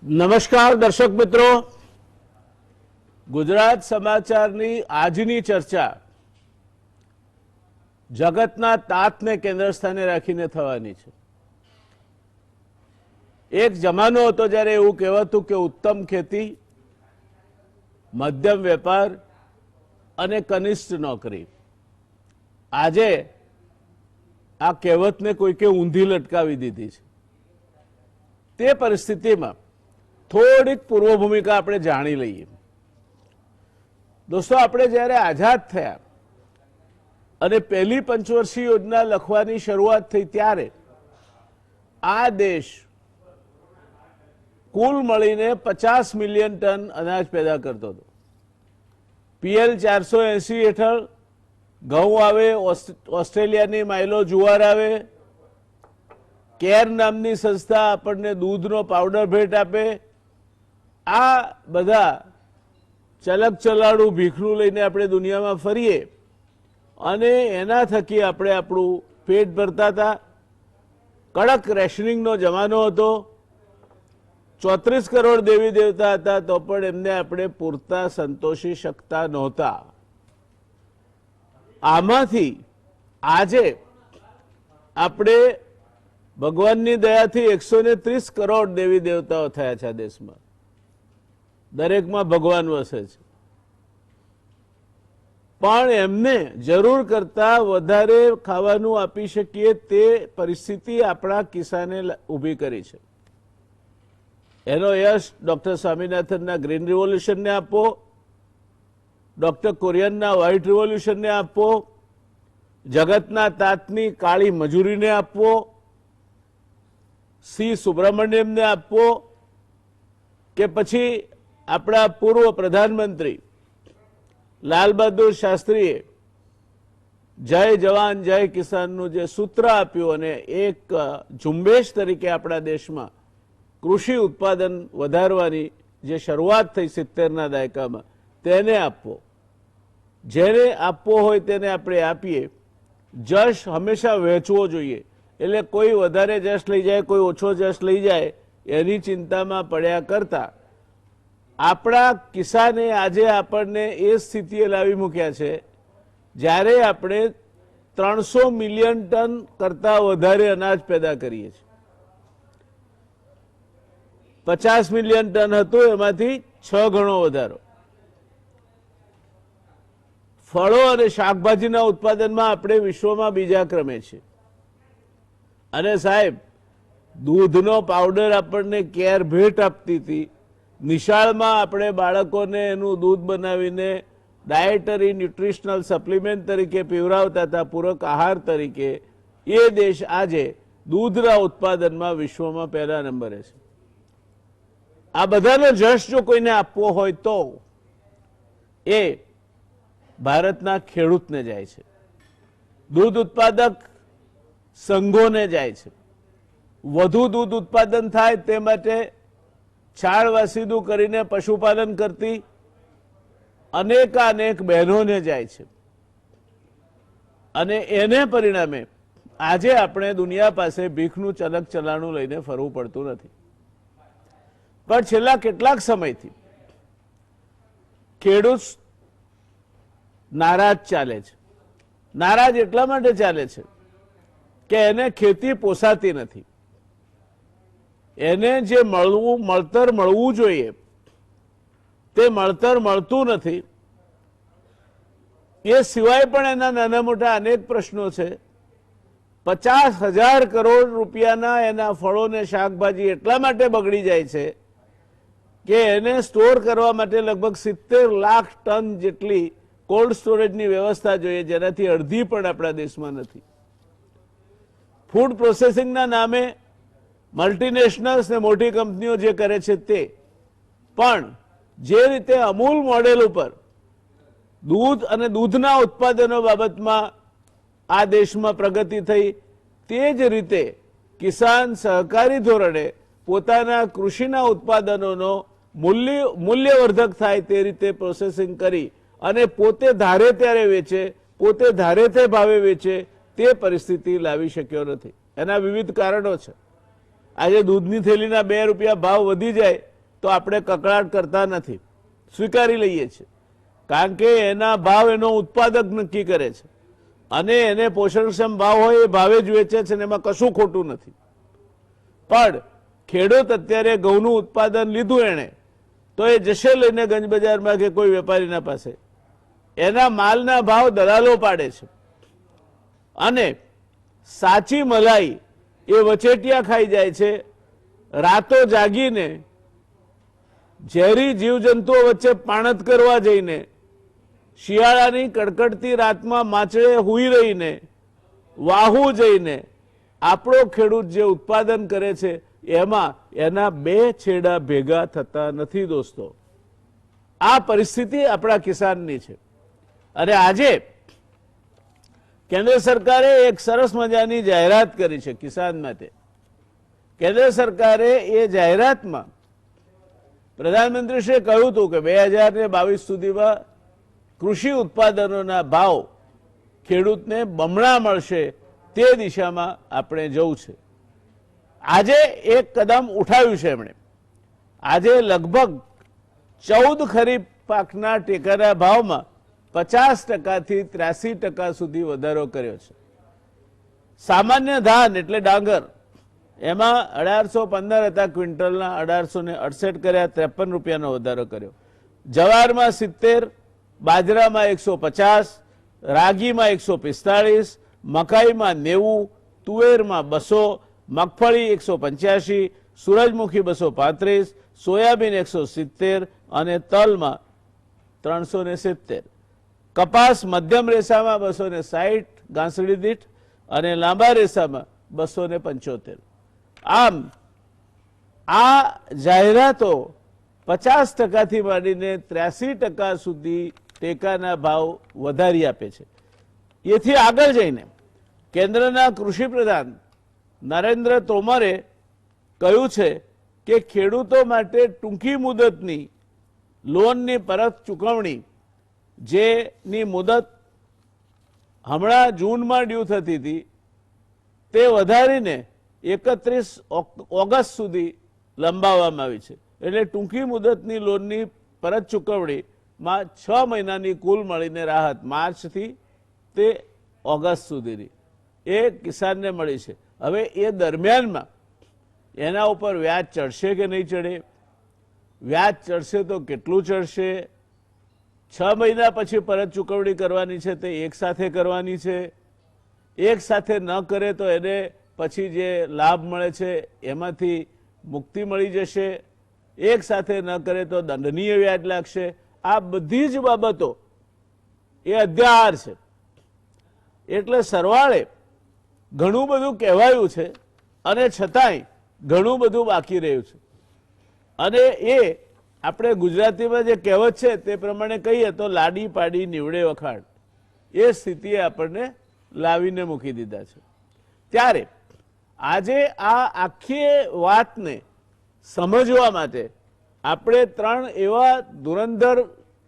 નમસ્કાર દર્શક મિત્રો, ગુજરાત સમાચારની આજની ચર્ચા જગતના તાતને કેન્દ્ર સ્થાને રાખીને થવાની છે। એક જમાનો હતો જ્યારે એવું કહેવાતું કે ઉત્તમ ખેતી, મધ્યમ વેપાર અને કનિષ્ઠ નોકરી। આજે આ કહેવતને કોઈકે ઊંધી લટકાવી દીધી છે। તે પરિસ્થિતિમાં થોડીક પૂર્વ ભૂમિકા આપણે જાણી લઈએ। દોસ્તો, આપણે જ્યારે આઝાદ થયા અને પહેલી પંચવર્ષીય યોજના લખવાની શરૂઆત થઈ ત્યારે આ દેશ કુલ મળીને 50 મિલિયન ટન અનાજ પેદા કરતો હતો। PL 480 હેઠળ ઘઉં આવે, ઓસ્ટ્રેલિયાની માઇલો જુવાર આવે, કેર નામની સંસ્થા આપણને દૂધનો પાવડર ભેટ આપે। આ બધા ચલક ચલાડું ભીખનું લઈને આપણે દુનિયામાં ફરીએ અને એના થકી આપણે આપણું પેટ ભરતા હતા। કડક રેશનિંગનો જમાનો હતો। 34 કરોડ દેવી દેવતા હતા તો પણ એમને આપણે પૂરતા સંતોષી શકતા નહોતા। આમાંથી આજે આપણે ભગવાનની દયાથી 130 કરોડ દેવી દેવતાઓ થયા છે આ દેશમાં। દરેકમાં ભગવાન વસે છે, પણ એમને જરૂર કરતા વધારે ખાવાનું આપી શકીએ તે પરિસ્થિતિ આપણા કિસાને ઊભી કરી છે। એનો યશ ડોક્ટર સ્વામિનાથનના ગ્રીન રિવોલ્યુશનને આપો, ડોક્ટર કુરિયનના વ્હાઇટ રિવોલ્યુશનને આપો, જગતના તાતની કાળી મજૂરીને આપવો, સી સુબ્રમણ્યમને આપવો, કે પછી આપણા પૂર્વ પ્રધાનમંત્રી લાલ બહાદુર શાસ્ત્રીએ જય જવાન જય કિસાનનું જે સૂત્ર આપ્યું અને એક ઝુંબેશ તરીકે આપણા દેશમાં કૃષિ ઉત્પાદન વધારવાની જે શરૂઆત થઈ 70ના દાયકામાં તેને આપવો। જેને આપવો હોય તેને આપણે આપીએ। જશ હંમેશા વહેંચવો જોઈએ। એટલે કોઈ વધારે જશ લઈ જાય, કોઈ ઓછો જશ લઈ જાય એની ચિંતામાં પડ્યા કરતા આપણા કિસાને આજે આપણને એ સ્થિતિએ લાવી મૂક્યા છે જ્યારે આપણે 300 મિલિયન ટન કરતાં વધારે અનાજ પેદા કરીએ છીએ। 50 મિલિયન ટન હતું, એમાંથી 6 ગણો વધારો। ફળો અને શાકભાજીના ઉત્પાદનમાં આપણે વિશ્વમાં બીજા ક્રમે છીએ। અને સાહેબ, દૂધનો પાવડર આપણને કેર ભેટ આપતી હતી। નિશાળમાં આપણે બાળકોને એનું દૂધ બનાવીને ડાયટરી ન્યુટ્રિશનલ સપ્લિમેન્ટ તરીકે પીવડાવતા હતા, પૂરક આહાર તરીકે। એ દેશ આજે દૂધના ઉત્પાદનમાં વિશ્વમાં પહેલા નંબરે છે। આ બધાનો જશ જો કોઈને આપવો હોય તો એ ભારતના ખેડૂતને જાય છે, દૂધ ઉત્પાદક સંઘોને જાય છે। વધુ દૂધ ઉત્પાદન થાય તે માટે છાણ વાસીદું કરીને પશુપાલન કરતી અનેકાનેક બહેનોને જાય છે। અને એને પરિણામે આજે આપણે દુનિયા પાસે ભીખનું ચલક ચલાણું લઈને ફરવું પડતું નથી। પણ છેલ્લા કેટલાક સમયથી ખેડૂત નારાજ ચાલે છે। નારાજ એટલા માટે ચાલે છે કે એને ખેતી પોસાતી નથી। એને જે મળતર મળવું જોઈએ તે મળતર મળતું નથી। એ સિવાય પણ એના નાના મોટા અનેક પ્રશ્નો છે। 50,000 કરોડ રૂપિયાના એના ફળો ને શાકભાજી એટલા માટે બગડી જાય છે કે એને સ્ટોર કરવા માટે લગભગ 70 લાખ ટન જેટલી કોલ્ડ સ્ટોરેજની વ્યવસ્થા જોઈએ, જેનાથી અડધી પણ આપણા દેશમાં નથી। ફૂડ પ્રોસેસિંગના નામે મલ્ટીનેશનલ્સ ને મોટી કંપનીઓ જે કરે છે તે પણ જે રીતે અમૂલ મોડેલ ઉપર દૂધ અને દૂધના ઉત્પાદનો બાબતમાં આ દેશમાં પ્રગતિ થઈ, તે જ રીતે કિસાન સહકારી ધોરણે પોતાના કૃષિના ઉત્પાદનોનો મૂલ્યવર્ધક થાય તે રીતે પ્રોસેસિંગ કરી અને પોતે ધારે ત્યારે વેચે, પોતે ધારે તે ભાવે વેચે તે પરિસ્થિતિ લાવી શક્યો નથી। એના વિવિધ કારણો છે। આજે દૂધની થેલીના 2 રૂપિયા ભાવ વધી જાય તો આપણે કકળાટ કરતા નથી, સ્વીકારી લઈએ છીએ, કારણ કે એના ભાવ એનો ઉત્પાદક નક્કી કરે છે અને એને પોષણક્ષમ ભાવ હોય એ ભાવે જ વેચે છે ને એમાં કશું ખોટું નથી. પણ ખેડૂત અત્યારે ઘઉંનું ઉત્પાદન લીધું એણે તો એ જશે લઈને ગંજ બજારમાં કે કોઈ વેપારીના પાસે, એના માલના ભાવ દલાલો પાડે છે અને સાચી મલાઈ એ વચેટિયા ખાઈ જાય છે. રાતો જાગીને ઝેરી જીવજંતુઓ વચ્ચે પાણત કરવા જઈને, શિયાળાની કડકડતી રાતમાં માચડે હુઈ રહીને, વાહુ જઈને આપણો ખેડૂત જે ઉત્પાદન કરે છે એમાં એના બે છેડા ભેગા થતા નથી દોસ્તો. આ પરિસ્થિતિ આપણા કિસાનની છે. અને આજે કેન્દ્ર સરકારે એક સરસ મજાની જાહેરાત કરી છે કિસાન માટે. કેન્દ્ર સરકારે એ જાહેરાતમાં પ્રધાનમંત્રીશ્રીએ કહ્યું હતું કે 2022 સુધીમાં કૃષિ ઉત્પાદનોના ભાવ ખેડૂતને બમણા મળશે, તે દિશામાં આપણે જવું છે. આજે એક કદમ ઉઠાવ્યું છે એમણે. આજે લગભગ 14 ખરીફ પાકના ટેકાના ભાવમાં 50%થી 83% સુધી વધારો કર્યો છે. સામાન્ય ધાન એટલે ડાંગર એમાં 1815 હતા ક્વિન્ટલના, 1868 કર્યા, 53 રૂપિયાનો વધારો કર્યો. જવારમાં 70, બાજરામાં 150, રાગીમાં 145, મકાઈમાં 90, તુવેરમાં 200, મગફળી 185, સૂરજમુખી 235, સોયાબીન 170 અને તલમાં 370. કપાસ મધ્યમ રેસામાં 260 ગાંસડી દીઠ અને લાંબા રેસામાં 275. આમ આ જાહેરાતો 50%થી માંડીને 83% સુધી ટેકાના ભાવ વધારી આપે છે. એથી આગળ જઈને કેન્દ્રના કૃષિ પ્રધાન નરેન્દ્ર તોમરે કહ્યું છે કે ખેડૂતો માટે ટૂંકી મુદતની લોનની પરત ચૂકવણી, જેની મુદત હમણાં જૂનમાં ડ્યુ થતી હતી, તે વધારીને 31 ઓગસ્ટ સુધી લંબાવવામાં આવી છે. એટલે ટૂંકી મુદતની લોનની પરત ચૂકવણીમાં 6 મહિનાની કુલ મળીને રાહત માર્ચથી તે ઓગસ્ટ સુધીની એ કિસાનને મળી છે. હવે એ દરમિયાનમાં એના ઉપર વ્યાજ ચડશે કે નહીં ચડે, વ્યાજ ચડશે તો કેટલું ચડશે, 6 મહિના પછી પરત ચૂકવણી કરવાની છે તે એક સાથે કરવાની છે, એક સાથે ન કરે તો એને પછી જે લાભ મળે છે એમાંથી મુક્તિ મળી જશે, એક સાથે ન કરે તો દંડનીય વ્યાજ લાગશે. આ બધી જ બાબતો એ અધ્યાહાર છે. એટલે સરવાળે ઘણું બધું કહેવાયું છે અને છતાંય ઘણું બધું બાકી રહ્યું છે. અને એ આપણે ગુજરાતીમાં જે કહેવત છે તે પ્રમાણે કહીએ તો લાડી પાડી નીવડે વખાણ, એ સ્થિતિએ આપણને લાવીને મૂકી દીધા છે. ત્યારે આજે આ આખી વાતને સમજવા માટે આપણે 3 એવા ધુરંધર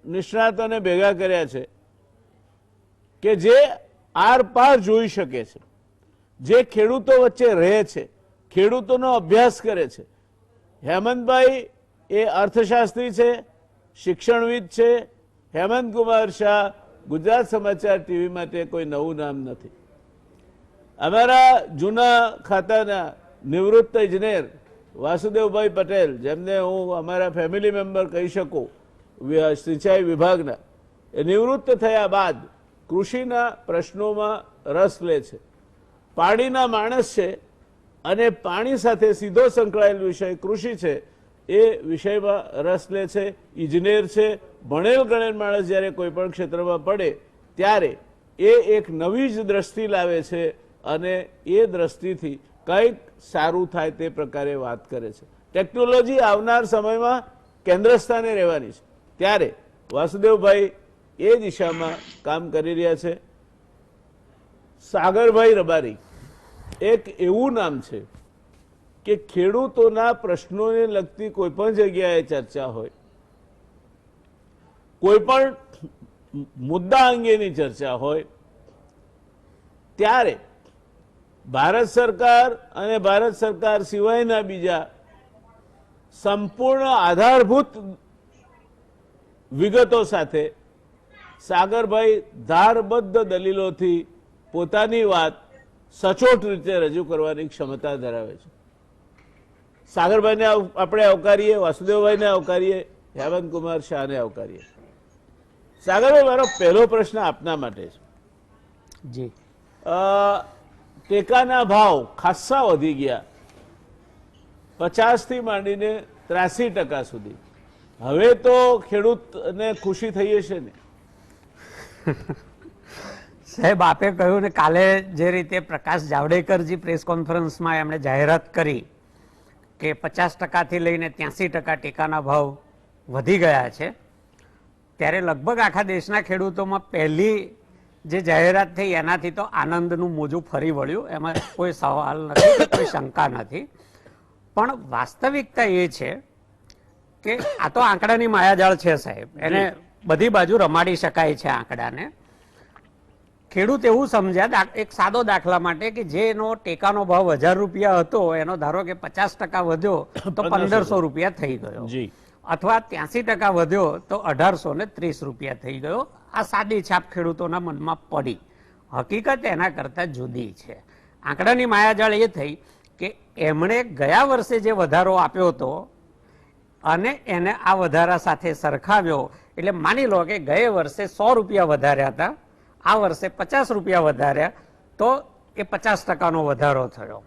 નિષ્ણાતોને ભેગા કર્યા છે કે જે આર પાર જોઈ શકે છે, જે ખેડૂતો વચ્ચે રહે છે, ખેડૂતોનો અભ્યાસ કરે છે. હેમંતભાઈ એ અર્થશાસ્ત્રી છે, શિક્ષણવિદ છે. હેમંત કુમાર શાહ ગુજરાત સમાચાર ટીવી માટે કોઈ નવું નામ નથી. અમારા જૂના ખાતાના નિવૃત્ત ઇજનેર વાસુદેવભાઈ પટેલ, જેમને હું અમારા ફેમિલી મેમ્બર કહી શકું, સિંચાઈ વિભાગના, એ નિવૃત્ત થયા બાદ કૃષિના પ્રશ્નોમાં રસ લે છે. પાણીના માણસ છે અને પાણી સાથે સીધો સંકળાયેલ વિષય કૃષિ છે, એ વિષયમાં રસ લે છે. ઇજનેર છે, ભણેલ ગણેલ માણસ જ્યારે કોઈ પણ ક્ષેત્રમાં પડે ત્યારે એ એક નવી જ દ્રષ્ટિ લાવે છે અને એ દ્રષ્ટિથી કંઈક સારું થાય તે પ્રકારે વાત કરે છે. ટેકનોલોજી આવનાર સમયમાં કેન્દ્ર સ્થાને રહેવાની છે, ત્યારે વાસુદેવભાઈ એ દિશામાં કામ કરી રહ્યા છે. સાગરભાઈ રબારી એક એવું નામ છે કે ખેડૂતોના પ્રશ્નોને લગતી કોઈ પણ જગ્યાએ ચર્ચા હોય, કોઈ પણ મુદ્દા અંગેની ચર્ચા હોય, ત્યારે ભારત સરકાર અને ભારત સરકાર સિવાયના બીજા સંપૂર્ણ આધારભૂત વિગતો સાથે સાગરભાઈ ધારબદ્ધ દલીલોથી પોતાની વાત સચોટ રીતે રજૂ કરવાની ક્ષમતા ધરાવે છે. સાગરભાઈને આપણે આવકારીએ, વાસુદેવભાઈને આવકારીએ, હેમંતકુમાર શાહને આવકારીએ. સાગરભાઈ, મારો પહેલો પ્રશ્ન આપના માટે છે. જી, ટેકાના ભાવ ખાસ્સા વધી ગયા, 50 થી માંડીને 83% સુધી. હવે તો ખેડૂતને ખુશી થઈ હશે ને? સાહેબ, આપે કહ્યું ને, કાલે જે રીતે પ્રકાશ જાવડેકરજી પ્રેસ કોન્ફરન્સમાં એમણે જાહેરાત કરી કે 50%થી લઈને 83% ટેકાના ભાવ વધી ગયા છે, ત્યારે લગભગ આખા દેશના ખેડૂતોમાં પહેલી જે જાહેરાત થઈ એનાથી તો આનંદનું મોજું ફરી વળ્યું, એમાં કોઈ સવાલ નથી, કોઈ શંકા નથી. પણ વાસ્તવિકતા એ છે કે આ તો આંકડાની માયાજાળ છે સાહેબ, એને બધી બાજુ રમાડી શકાય છે આંકડાને. ખેડૂત એવું સમજ્યા, એક સાદો દાખલા માટે, કે જેનો ટેકાનો ભાવ 1000 રૂપિયા હતો એનો ધારો કે 50% વધ્યો તો 1500 રૂપિયા થઈ ગયો, અથવા 83% વધ્યો તો 1830 રૂપિયા થઈ ગયો. આ સાદી છાપ ખેડૂતોના મનમાં પડી. હકીકત એના કરતા જુદી છે. આંકડાની માયાજાળ એ થઈ કે એમણે ગયા વર્ષે જે વધારો આપ્યો હતો અને એને આ વધારા સાથે સરખાવ્યો, એટલે માની લો કે ગયા વર્ષે 100 રૂપિયા વધાર્યા હતા, આ વર્ષે 50 રૂપિયા વધાર્યા, તો એ 50%નો વધારો થયો.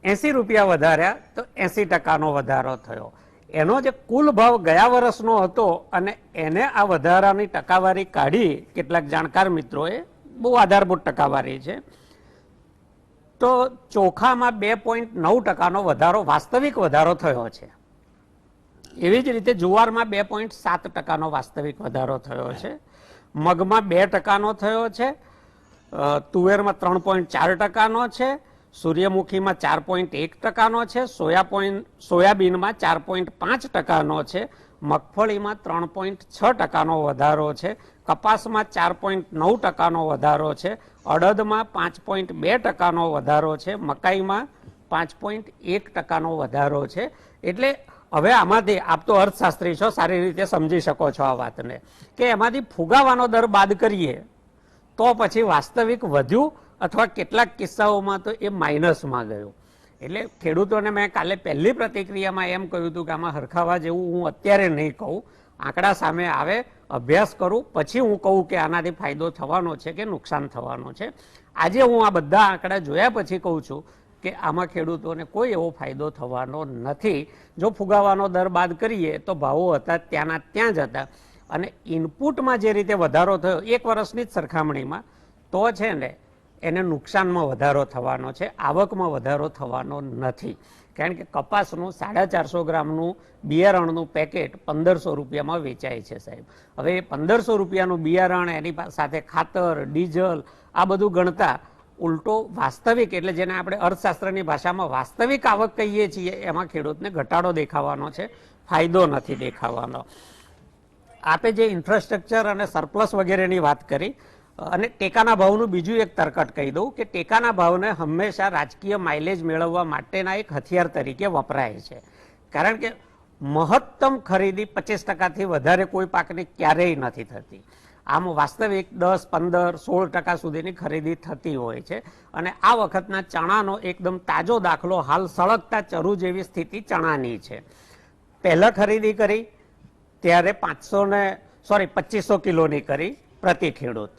80 રૂપિયા વધાર્યા તો 80%નો વધારો થયો. એનો જે કુલ ભાવ ગયા વર્ષનો હતો અને એને આ વધારાની ટકાવારી કાઢી કેટલાક જાણકાર મિત્રોએ, બહુ આધારભૂત ટકાવારી છે, તો ચોખામાં 2.9%નો વધારો, વાસ્તવિક વધારો થયો છે. એવી જ રીતે જુવારમાં 2.7%નો વાસ્તવિક વધારો થયો છે, મગમાં 2%નો થયો છે, તુવેરમાં 3.4%નો છે, સૂર્યમુખીમાં 4.1%નો છે, સોયાબીનમાં 4.5%નો છે, મગફળીમાં 3.6%નો વધારો છે, કપાસમાં 4.9%નો વધારો છે, અડદમાં 5.2%નો વધારો છે, મકાઈમાં 5.1%નો વધારો છે. એટલે હવે આમાંથી, આપ તો અર્થશાસ્ત્રી છો, સારી રીતે સમજી શકો છો આ વાતને, કે એમાંથી ફુગાવાનો દર બાદ કરીએ તો પછી વાસ્તવિક વધ્યું, અથવા કેટલાક કિસ્સાઓમાં તો એ માઇનસમાં ગયું. એટલે ખેડૂતોને મેં કાલે પહેલી પ્રતિક્રિયામાં એમ કહ્યું હતું કે આમાં હરખાવા જેવું હું અત્યારે નહીં કહું, આંકડા સામે આવે, અભ્યાસ કરું, પછી હું કહું કે આનાથી ફાયદો થવાનો છે કે નુકસાન થવાનું છે. આજે હું આ બધા આંકડા જોયા પછી કહું છું કે આમાં ખેડૂતોને કોઈ એવો ફાયદો થવાનો નથી. જો ફુગાવાનો દર બાદ કરીએ તો ભાવો હતા ત્યાંના ત્યાં જ હતા, અને ઇનપુટમાં જે રીતે વધારો થયો એક વર્ષની જ સરખામણીમાં, તો છે ને એને નુકસાનમાં વધારો થવાનો છે, આવકમાં વધારો થવાનો નથી. કારણ કે કપાસનું 450 ગ્રામનું બિયારણનું પેકેટ 1500 રૂપિયામાં વેચાય છે સાહેબ. હવે 1500 રૂપિયાનું બિયારણ, એની સાથે ખાતર, ડીઝલ, આ બધું ગણતા ઉલટો વાસ્તવિક, એટલે જેને આપણે અર્થશાસ્ત્રની ભાષામાં વાસ્તવિક આવક કહીએ છીએ, એમાં ખેડૂતને ઘટાડો દેખાવાનો છે, ફાયદો નથી દેખાવાનો. આપે જે ઇન્ફ્રાસ્ટ્રક્ચર અને સરપ્લસ વગેરેની વાત કરી, અને ટેકાના ભાવનું બીજું એક તરકટ કહી દઉં કે ટેકાના ભાવને હંમેશા રાજકીય માઇલેજ મેળવવા માટેના એક હથિયાર તરીકે વપરાય છે. કારણ કે મહત્તમ ખરીદી 50%થી વધારે કોઈ પાકની ક્યારેય નથી થતી. આમ વાસ્તવિક 10, 15, 16% સુધીની ખરીદી થતી હોય છે. અને આ વખતના ચણાનો એકદમ તાજો દાખલો હાલ સળગતા ચરુ જેવી સ્થિતિ ચણાની છે. પહેલા ખરીદી કરી ત્યારે 2500 કિલોની કરી પ્રતિ ખેડૂત.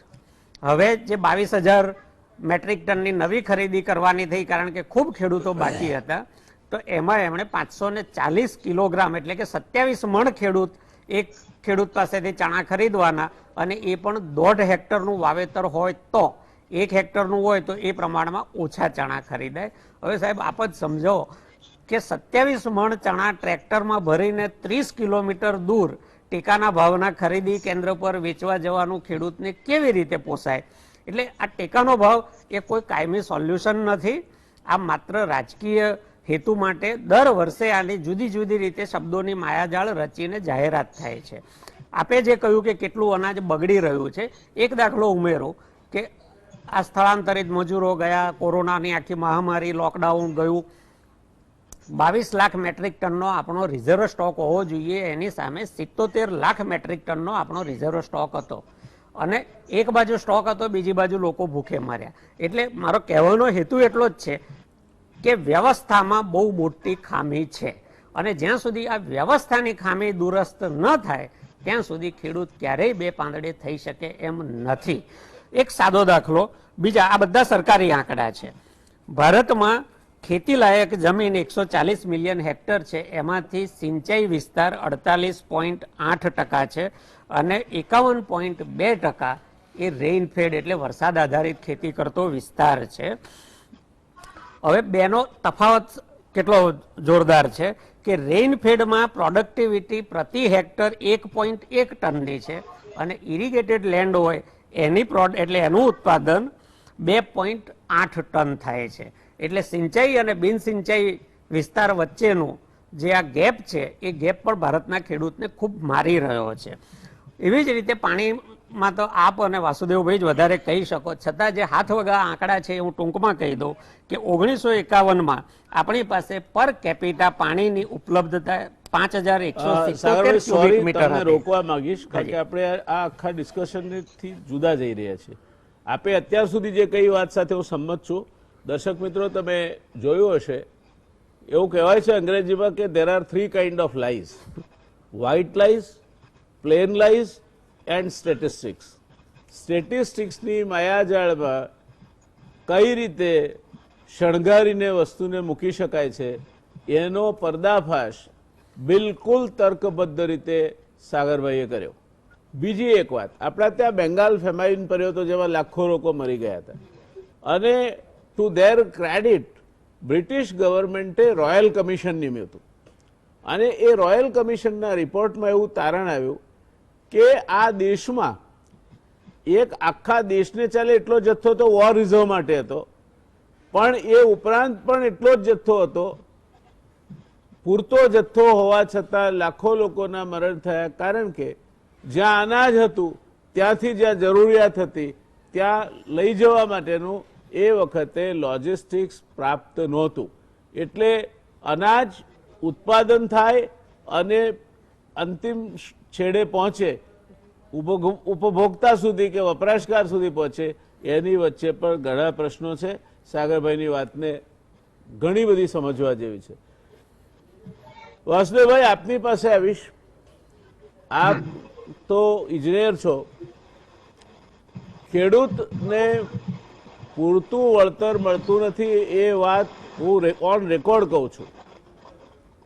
હવે જે 22,000 મેટ્રિક ટનની નવી ખરીદી કરવાની થઈ, કારણ કે ખૂબ ખેડૂતો બાકી હતા, તો એમાં એમણે 540 કિલોગ્રામ, એટલે કે 27 મણ ખેડૂત એક ખેડૂત પાસેથી ચણા ખરીદવાના, અને એ પણ 1.5 હેક્ટરનું વાવેતર હોય તો, 1 હેક્ટરનું હોય તો એ પ્રમાણમાં ઓછા ચણા ખરીદાય. હવે સાહેબ આપ જ સમજો કે 27 મણ ચણા ટ્રેક્ટરમાં ભરીને 30 કિલોમીટર દૂર ટેકાના ભાવના ખરીદી કેન્દ્ર પર વેચવા જવાનું ખેડૂતને કેવી રીતે પોસાય? એટલે આ ટેકાનો ભાવ એ કોઈ કાયમી સોલ્યુશન નથી. આ માત્ર રાજકીય હેતુ માટે દર વર્ષે આની જુદી જુદી રીતે શબ્દોની માયાજાળ રચીને જાહેરાત થાય છે. આપે જે કહ્યું કે કેટલું અનાજ બગડી રહ્યું છે, એક દાખલો ઉમેરો કે આ સ્થળાંતરિત મજૂરો ગયા, કોરોનાની આખી મહામારી, લોકડાઉન ગયું, 22 લાખ મેટ્રિક ટનનો આપણો રિઝર્વ સ્ટોક હોવો જોઈએ, એની સામે 77 લાખ મેટ્રિક ટનનો આપણો રિઝર્વ સ્ટોક હતો અને એક બાજુ સ્ટોક હતો, બીજી બાજુ લોકો ભૂખે મર્યા. એટલે મારો કહેવાનો હેતુ એટલો જ છે કે વ્યવસ્થામાં બહુ મોટી ખામી છે અને જ્યાં સુધી આ વ્યવસ્થાની ખામી દુરસ્ત ન થાય ત્યાં સુધી ખેડૂત ક્યારેય બે પાંદડે થઈ શકે એમ નથી. એક સાદો દાખલો, બીજા આ બધા સરકારી આંકડા છે. ભારતમાં ખેતી લાયક જમીન 140 મિલિયન હેક્ટર છે, એમાંથી સિંચાઈ વિસ્તાર 48.8% છે અને 51.2% એ રેઇનફેડ એટલે વરસાદ આધારિત ખેતી કરતો વિસ્તાર છે. હવે બેનો તફાવત કેટલો જોરદાર છે કે રેઇનફેડમાં પ્રોડક્ટિવિટી પ્રતિ હેક્ટર 1.1 ટનની છે અને ઇરિગેટેડ લેન્ડ હોય એટલે એનું ઉત્પાદન 2.8 ટન થાય છે. એટલે સિંચાઈ અને બિન સિંચાઈ વિસ્તાર વચ્ચેનું જે આ ગેપ છે એ ગેપ પણ ભારતના ખેડૂતને ખૂબ મારી રહ્યો છે. એવી જ રીતે પાણીમાં તો આપ અને વાસુદેવભાઈ જ વધારે કહી શકો, છતાં જે હાથ વગા આંકડા છે હું ટૂંકમાં કહી દઉં કે 1951માં આપણી પાસે પર કેપિટા પાણીની ઉપલબ્ધતા 5177 ક્યુબિક મીટર હતી. રોકવા માંગીશ કારણ કે આપણે આ આખા ડિસ્કશન થી જુદા જઈ રહ્યા છીએ. આપે અત્યાર સુધી જે કઈ વાત સાથે હું સંમત છું. દર્શક મિત્રો, તમે જોયું હશે, એવું કહેવાય છે અંગ્રેજીમાં કે there are 3 kind of lies: white lies, plain lies and statistics. સ્ટેટિસ્ટિક્સની માયાજાળમાં કઈ રીતે શણગારીને વસ્તુને મૂકી શકાય છે એનો પર્દાફાશ બિલકુલ તર્કબદ્ધ રીતે સાગરભાઈએ કર્યો. બીજી એક વાત, આપણા ત્યાં બેંગાલ ફેમાઇન પડ્યો હતો જેમાં લાખો લોકો મરી ગયા હતા અને ટુ ધેર ક્રેડિટ બ્રિટિશ ગવર્મેન્ટે રોયલ કમિશન નિમ્યું હતું અને એ રોયલ કમિશનના રિપોર્ટમાં એવું તારણ આવ્યું કે આ દેશમાં એક આખા દેશને ચાલે એટલો જથ્થો તો વોર રિઝર્વ માટે હતો, પણ એ ઉપરાંત પણ એટલો જ જથ્થો હતો, પૂરતો જથ્થો હોવા છતાં લાખો લોકોના મરણ થયા કારણ કે જ્યાં અનાજ હતું ત્યાંથી જ્યાં જરૂરિયાત હતી ત્યાં લઈ જવા માટેનું એ વખતે લોજિસ્ટિક્સ પ્રાપ્ત નહોતું. એટલે અનાજ ઉત્પાદન થાય અને અંતિમ છેડે પહોંચે, ઉપભોક્તા સુધી કે વપરાશકાર સુધી પહોંચે, એની વચ્ચે પણ ઘણા પ્રશ્નો છે. સાગરભાઈની વાતને ઘણી બધી સમજવા જેવી છે. વાસુદેવભાઈ, આપની પાસે આવીશ. આપ તો ઇજનેર છો. ખેડૂતને પૂરતું વળતર મળતું નથી એ વાત હું ઓન રેકોર્ડ કહું છું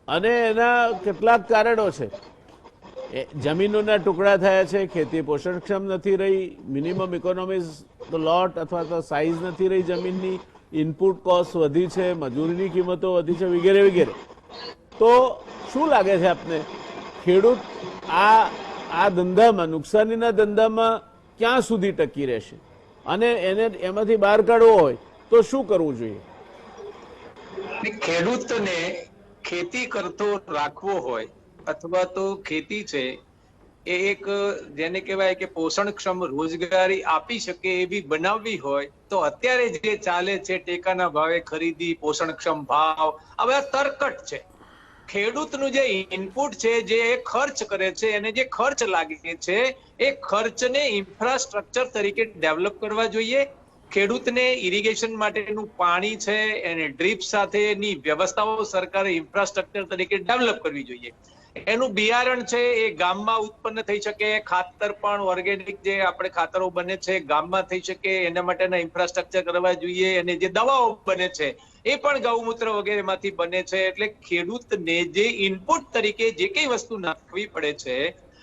અને એના કેટલાક કારણો છે. જમીનોના ટુકડા થયા છે, ખેતી પોષણક્ષમ નથી રહી, મિનિમમ ઇકોનોમીઝ લોટ અથવા તો સાઇઝ નથી રહી જમીનની, ઇનપુટ કોસ્ટ વધી છે, મજૂરીની કિંમતો વધી છે, વગેરે વગેરે. તો શું લાગે છે આપને, ખેડૂત આ ધંધામાં, નુકસાનીના ધંધામાં ક્યાં સુધી ટકી રહેશે અને એને એમાંથી બહાર કાઢવો હોય તો શું કરવું જોઈએ? ખેડૂતને ખેતી કરતો રાખવો હોય અથવા તો ખેતી છે એ એક જેને કહેવાય કે પોષણક્ષમ રોજગારી આપી શકે એવી બનાવવી હોય તો અત્યારે જે ચાલે છે ટેકાના ભાવે ખરીદી, પોષણક્ષમ ભાવ, આ બધા તરકટ છે. ખેડૂતનું જે ઇનપુટ છે, જે ખર્ચ કરે છે, એને જે ખર્ચ લાગે છે એ ખર્ચને ઇન્ફ્રાસ્ટ્રક્ચર તરીકે ડેવલપ કરવા જોઈએ. ખેડૂતને ઇરિગેશન માટેનું પાણી છે એને ડ્રીપ સાથેની વ્યવસ્થાઓ સરકારે ઇન્ફ્રાસ્ટ્રક્ચર તરીકે ડેવલપ કરવી જોઈએ. એનું બિયારણ છે એ ગામમાં ઉત્પન્ન થઈ શકે, ખાતર પણ ઓર્ગેનિક જે આપણે ખાતરો બને છે ગામમાં થઈ શકે, એના માટેના ઇન્ફ્રાસ્ટ્રક્ચર કરવા જોઈએ. અને જે દવાઓ બને છે એ પણ ગૌમૂત્ર વગેરેમાંથી બને છે. એટલે ખેડૂતને જે ઇનપુટ તરીકે જે કઈ વસ્તુ નાખવી પડે છે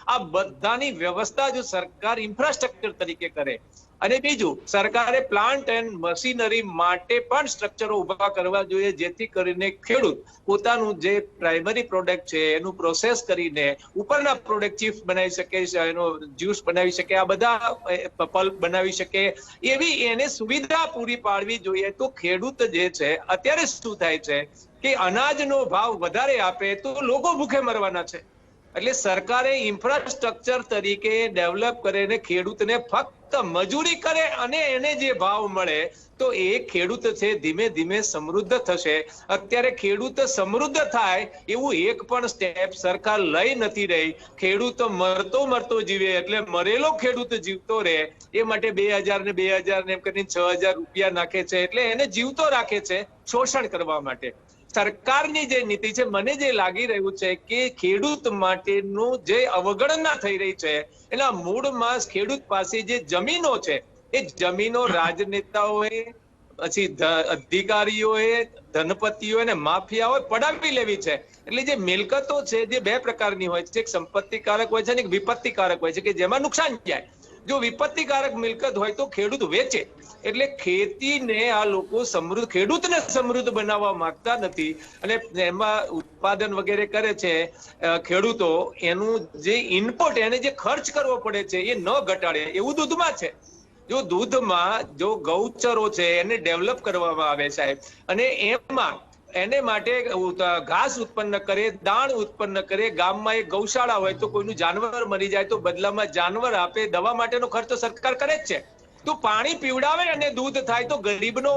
આ બધાની વ્યવસ્થા જો સરકાર ઇન્ફ્રાસ્ટ્રક્ચર તરીકે કરે, અને બીજું સરકારે પ્લાન્ટ એન્ડ મશીનરી માટે પણ સ્ટ્રક્ચરો ઉભા કરવા જોઈએ જેથી કરીને ખેડૂત પોતાનું જે પ્રાઇમરી પ્રોડક્ટ છે એનું પ્રોસેસ કરીને ઉપરના પ્રોડક્ટ ચીફ બનાવી શકે, એનો જ્યુસ બનાવી શકે, આ બધા પલ્પ બનાવી શકે, એવી એને સુવિધા પૂરી પાડવી જોઈએ. તો ખેડૂત જે છે અત્યારે શું થાય છે કે અનાજનો ભાવ વધારે આપે તો લોકો ભૂખે મરવાના છે. એટલે સરકારે ઇન્ફ્રાસ્ટ્રક્ચર તરીકે ડેવલપ કરીને ખેડૂતને ફક્ત તો મજૂરી કરે અને એને જે ભાવ મળે તો એ ખેડૂત છે ધીમે ધીમે સમૃદ્ધ થશે. અત્યારે ખેડૂત સમૃદ્ધ થાય એવું એક પણ સ્ટેપ સરકાર લઈ નથી રહી. ખેડૂત મરતો જીવે એટલે મરેલો ખેડૂત જીવતો રહે એ માટે 2000 ને 2000 ને એમ કરીને 6000 રૂપિયા નાખે છે, એટલે એને જીવતો રાખે છે શોષણ કરવા માટે. સરકારની જે નીતિ છે, મને જે લાગી રહ્યું છે કે ખેડૂત માટેનું જે અવગણના થઈ રહી છે એના મૂળમાં ખેડૂત પાસે જે જમીનો છે એ જમીનો રાજનેતાઓએ, પછી અધિકારીઓએ, ધનપતિઓએ અને માફિયાઓએ પડાવી લેવી છે. એટલે જે મિલકતો છે જે બે પ્રકારની હોય છે, એક સંપત્તિકારક હોય છે અને એક વિપત્તિકારક હોય છે કે જેમાં નુકસાન જાય. જો વિપત્તિકારક મિલકત હોય તો ખેડૂત વેચે. એટલે ખેતીને આ લોકો ખેડૂતને સમૃદ્ધ બનાવવા માંગતા નથી અને એમાં ઉત્પાદન વગેરે કરે છે ખેડૂતો, એનું જે ઇનપુટ એને જે ખર્ચ કરવો પડે છે એ ન ઘટાડે. એવું દૂધમાં છે. જો દૂધમાં જો ગૌચરો છે એને ડેવલપ કરવામાં આવે સાહેબ, અને એમાં એને માટે ઘાસ ઉત્પન્ન કરે, દાણ ઉત્પન્ન કરે. ગામમાં એક ગૌશાળા હોય તો કોઈનું જાનવર મરી જાય તો બદલામાં જાનવર આપે. દવા માટેનો ખર્ચ તો સરકાર કરે જ છે. તો પાણી પીવડાવે અને દૂધ થાય તો ગરીબનો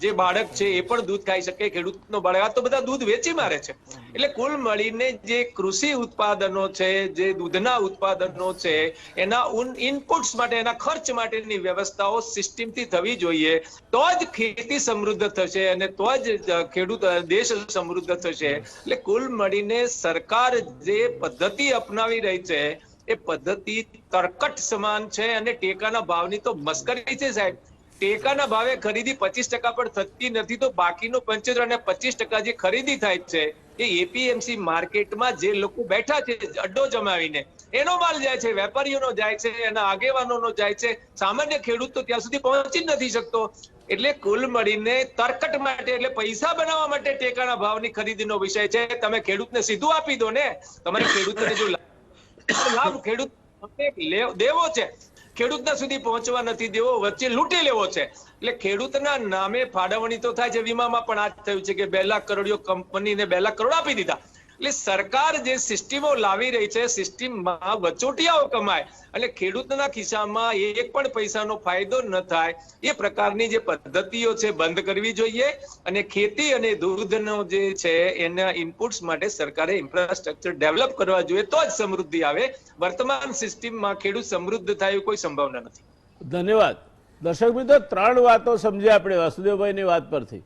જે બાળક છે એ પણ દૂધ ખાઈ શકે, ખેડૂતનો બાળક. આ તો બધા દૂધ વેચી મારે છે. એટલે કુલ મળીને જે કૃષિ ઉત્પાદનો છે, જે દૂધના ઉત્પાદનો છે, એના ઇનપુટ્સ માટે, એના ખર્ચ માટેની વ્યવસ્થાઓ સિસ્ટમથી થવી જોઈએ. તો જ ખેતી સમૃદ્ધ થશે અને તો જ ખેડૂત દેશ સમૃદ્ધ થશે. એટલે કુલ મળીને સરકાર જે પદ્ધતિ અપનાવી રહી છે એ પદ્ધતિ તરકટ સમાન છે અને ટેકાના ભાવની તો મસ્કરી છે સાહેબ. ટેકાના ભાવે ખરીદી 25% પણ થતી નથી, તો બાકીનો 75 અને 25% જે ખરીદી થાય છે એ એપીએમસી માર્કેટમાં જે લોકો બેઠા છે અડ્ડો જમાવીને એનો માલ જાય છે, વેપારીઓનો જાય છે, એના આગેવાનોનો જાય છે. સામાન્ય ખેડૂત તો ત્યાં સુધી પહોંચી જ નથી શકતો. એટલે કુલ મળીને તરકટ માટે, એટલે પૈસા બનાવવા માટે ટેકાના ભાવની ખરીદીનો વિષય છે. તમે ખેડૂતને સીધું આપી દો ને, તમારે ખેડૂતને જો લાભ ખેડૂત દેવો છે, ખેડૂતના સુધી પહોંચવા નથી દેવો, વચ્ચે લૂંટી લેવો છે. એટલે ખેડૂતના નામે ફાળવણી તો થાય છે. વીમામાં પણ આ થયું છે કે 2 લાખ કરોડિયો કંપનીને 2 લાખ કરોડ આપી દીધા. એટલે સરકાર જે સિસ્ટમો લાવી રહી છે, સિસ્ટમમાં વચોટિયાઓ કમાય અને ખેડૂતના ખિસ્સામાં એક પણ પૈસાનો ફાયદો ન થાય એ પ્રકારની જે પદ્ધતિઓ છે બંધ કરવી જોઈએ. અને ખેતી અને દૂધનો જે છે એના ઇનપુટ્સ માટે સરકારે ઇન્ફ્રાસ્ટ્રક્ચર ડેવલપ કરવા જોઈએ, તો જ સમૃદ્ધિ આવે. વર્તમાન સિસ્ટમમાં ખેડૂત સમૃદ્ધ થાય કોઈ સંભાવના નથી. ધન્યવાદ. દર્શક મિત્રો, 3 વાતો સમજ્યા આપણે વાસુદેવભાઈની વાત પરથી.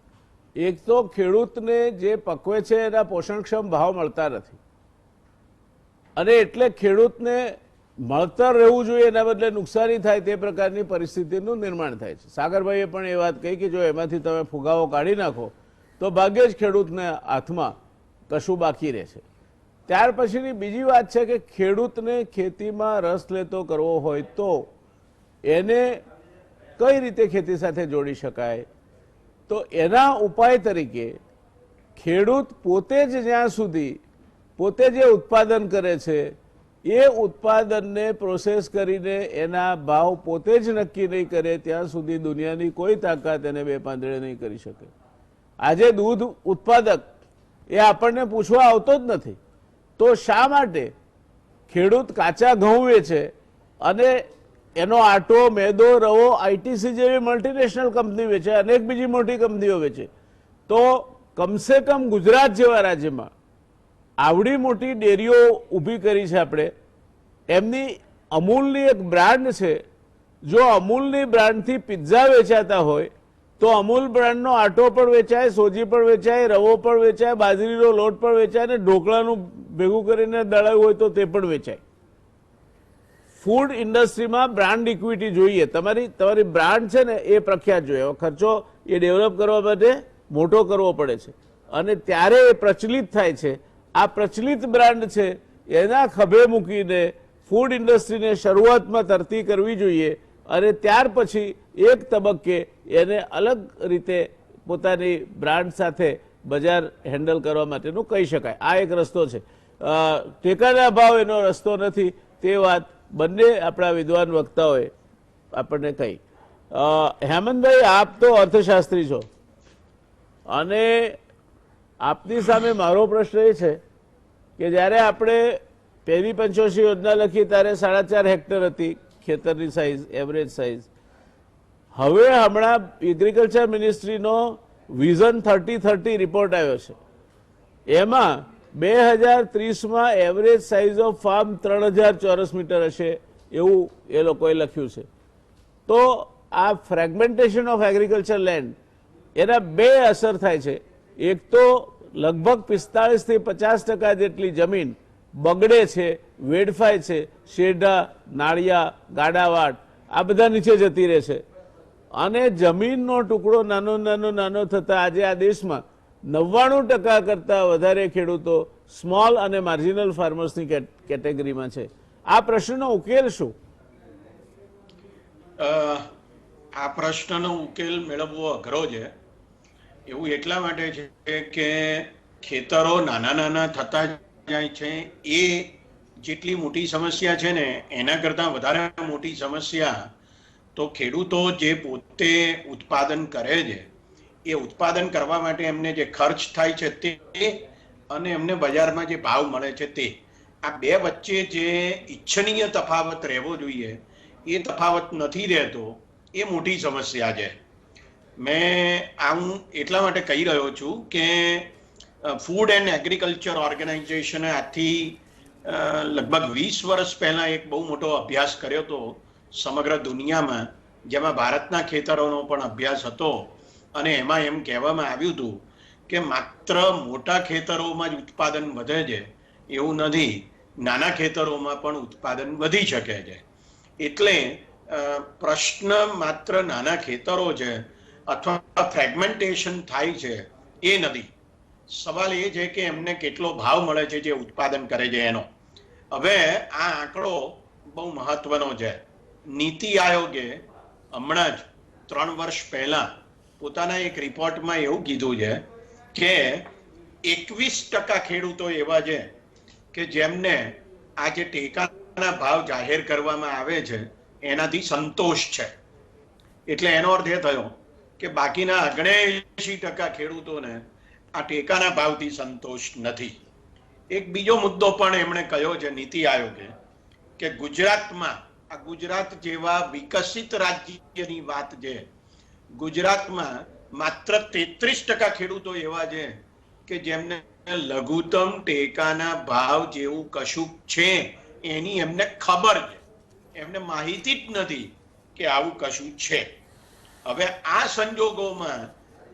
એક તો ખેડૂતને જે પકવે છે એના પોષણક્ષમ ભાવ મળતા નથી અને એટલે ખેડૂતને મળતર રહેવું જોઈએ, એના બદલે નુકસાની થાય તે પ્રકારની પરિસ્થિતિનું નિર્માણ થાય છે. સાગરભાઈએ પણ એ વાત કહી કે જો એમાંથી તમે ફુગાવો કાઢી નાખો તો ભાગ્યે જ ખેડૂતના હાથમાં કશું બાકી રહે છે. ત્યાર પછીની બીજી વાત છે કે ખેડૂતને ખેતીમાં રસ લેતો કરવો હોય તો એને કઈ રીતે ખેતી સાથે જોડી શકાય. તો એના ઉપાય તરીકે ખેડૂત પોતે જ જ્યાં સુધી પોતે જે ઉત્પાદન કરે છે એ ઉત્પાદનને પ્રોસેસ કરીને એના ભાવ પોતે જ નક્કી નહીં કરે ત્યાં સુધી દુનિયાની કોઈ તાકાત એને બે પાંદડે નહીં કરી શકે. આજે દૂધ ઉત્પાદક એ આપણને પૂછવા આવતો જ નથી, તો શા માટે ખેડૂત કાચા ઘઉં વેચે અને એનો આટો, મેદો, રવો આઈટીસી જેવી મલ્ટીનેશનલ કંપની વેચે, અનેક બીજી મોટી કંપનીઓ વેચે. તો કમસે કમ ગુજરાત જેવા રાજ્યમાં આવડી મોટી ડેરીઓ ઊભી કરી છે આપણે. એમની અમૂલની એક બ્રાન્ડ છે. જો અમૂલની બ્રાન્ડથી પિઝા વેચાતા હોય તો અમૂલ બ્રાન્ડનો આટો પણ વેચાય, સોજી પણ વેચાય, રવો પણ વેચાય, બાજરીનો લોટ પણ વેચાય અને ઢોકળાનું ભેગું કરીને દળાવ્યું હોય તો તે પણ વેચાય. ફૂડ ઇન્ડસ્ટ્રીમાં બ્રાન્ડ ઇક્વિટી જોઈએ. તમારી બ્રાન્ડ છે ને એ પ્રખ્યાત જોઈએ. ખર્ચો એ ડેવલપ કરવા માટે મોટો કરવો પડે છે અને ત્યારે એ પ્રચલિત થાય છે. આ પ્રચલિત બ્રાન્ડ છે એના ખભે મૂકીને ફૂડ ઇન્ડસ્ટ્રીને શરૂઆતમાં તરતી કરવી જોઈએ અને ત્યાર પછી એક તબક્કે એને અલગ રીતે પોતાની બ્રાન્ડ સાથે બજાર હેન્ડલ કરવા માટેનું કહી શકાય. આ એક રસ્તો છે. ટેકાના ભાવ એનો રસ્તો નથી, તે વાત બંને આપણા વિદ્વાન વક્તાઓએ આપણને કહી. હેમંતભાઈ, આપ તો અર્થશાસ્ત્રી છો અને આપની સામે મારો પ્રશ્ન એ છે કે જ્યારે આપણે પહેલી પંચવર્ષીય યોજના લખી ત્યારે 4.5 હેક્ટર હતી, ખેતરની સાઇઝ, એવરેજ સાઇઝ. હવે હમણાં એગ્રીકલ્ચર મિનિસ્ટ્રીનો વિઝન 3030 રિપોર્ટ આવ્યો છે. એમાં 2030માં એવરેજ સાઇઝ ઓફ ફાર્મ 3000 ચોરસ મીટર હશે એવું એ લોકોએ લખ્યું છે. તો આ ફ્રેગમેન્ટેશન ઓફ એગ્રીકલ્ચર લેન્ડ એના બે અસર થાય છે. એક તો લગભગ 45 થી 50% જેટલી જમીન બગડે છે, વેડફાય છે, શેઢા, નાળિયા, ગાડાવાડ આ બધા નીચે જતી રહે છે. અને જમીનનો ટુકડો નાનો નાનો નાનો થતા આજે આ દેશમાં 99% કરતાં વધારે ખેડૂતો સ્મોલ અને માર્જિનલ ફાર્મર્સની કેટેગરીમાં છે. આ પ્રશ્નનો ઉકેલ શું? આ પ્રશ્નનો ઉકેલ મેળવવો અઘરો છે. એવું એટલા માટે છે કે ખેતરો નાના નાના થતા જાય છે. એ જેટલી મોટી સમસ્યા છે ને એના કરતાં વધારે મોટી સમસ્યા તો ખેડૂતો જે પોતે ઉત્પાદન કરે છે એ ઉત્પાદન કરવા માટે એમને જે ખર્ચ થાય છે તે અને એમને બજારમાં જે ભાવ મળે છે તે, આ બે વચ્ચે જે ઈચ્છનીય તફાવત રહેવો જોઈએ એ તફાવત નથી રહેતો. એ મોટી સમસ્યા છે. મેં હું એટલા માટે કહી રહ્યો છું કે ફૂડ એન્ડ એગ્રીકલ્ચર ઓર્ગેનાઇઝેશને આજથી લગભગ 20 વર્ષ પહેલા એક બહુ મોટો અભ્યાસ કર્યો હતો સમગ્ર દુનિયામાં, જેમાં ભારતના ખેતરોનો પણ અભ્યાસ હતો. અને એમાં એમ કહેવામાં આવ્યું હતું કે માત્ર મોટા ખેતરોમાં જ ઉત્પાદન વધે છે એવું નથી, નાના ખેતરોમાં પણ ઉત્પાદન વધી શકે છે. એટલે પ્રશ્ન માત્ર નાના ખેતરો છે અથવા ફ્રેગમેન્ટેશન થાય છે એ નથી. સવાલ એ છે કે એમને કેટલો ભાવ મળે છે જે ઉત્પાદન કરે છે એનો. હવે આ આંકડો બહુ મહત્વનો છે. નીતિ આયોગે હમણાં જ 3 વર્ષ પહેલા પોતાના એક રિપોર્ટમાં એવું કીધું છે કે 21% ખેડૂતો એવા છે કે જેમને આ જે ટેકાના ભાવ જાહેર કરવામાં આવે છે એનાથી સંતોષ છે. એટલે એનો અર્થ એ થયો કે બાકીના 79% ખેડૂતોને આ ટેકાના ભાવથી સંતોષ નથી. એક બીજો મુદ્દો પણ એમણે કહ્યો છે નીતિ આયોગે કે ગુજરાતમાં, આ ગુજરાત જેવા વિકસિત રાજ્યની વાત છે, ગુજરાતમાં માત્ર 33% ખેડૂતો એવા છે કે જેમને લઘુત્તમ ટેકાના ભાવ જેવું કશું છે એની એમને ખબર છે, એમને માહિતી જ નથી કે આવું કશું છે. હવે આ સંજોગોમાં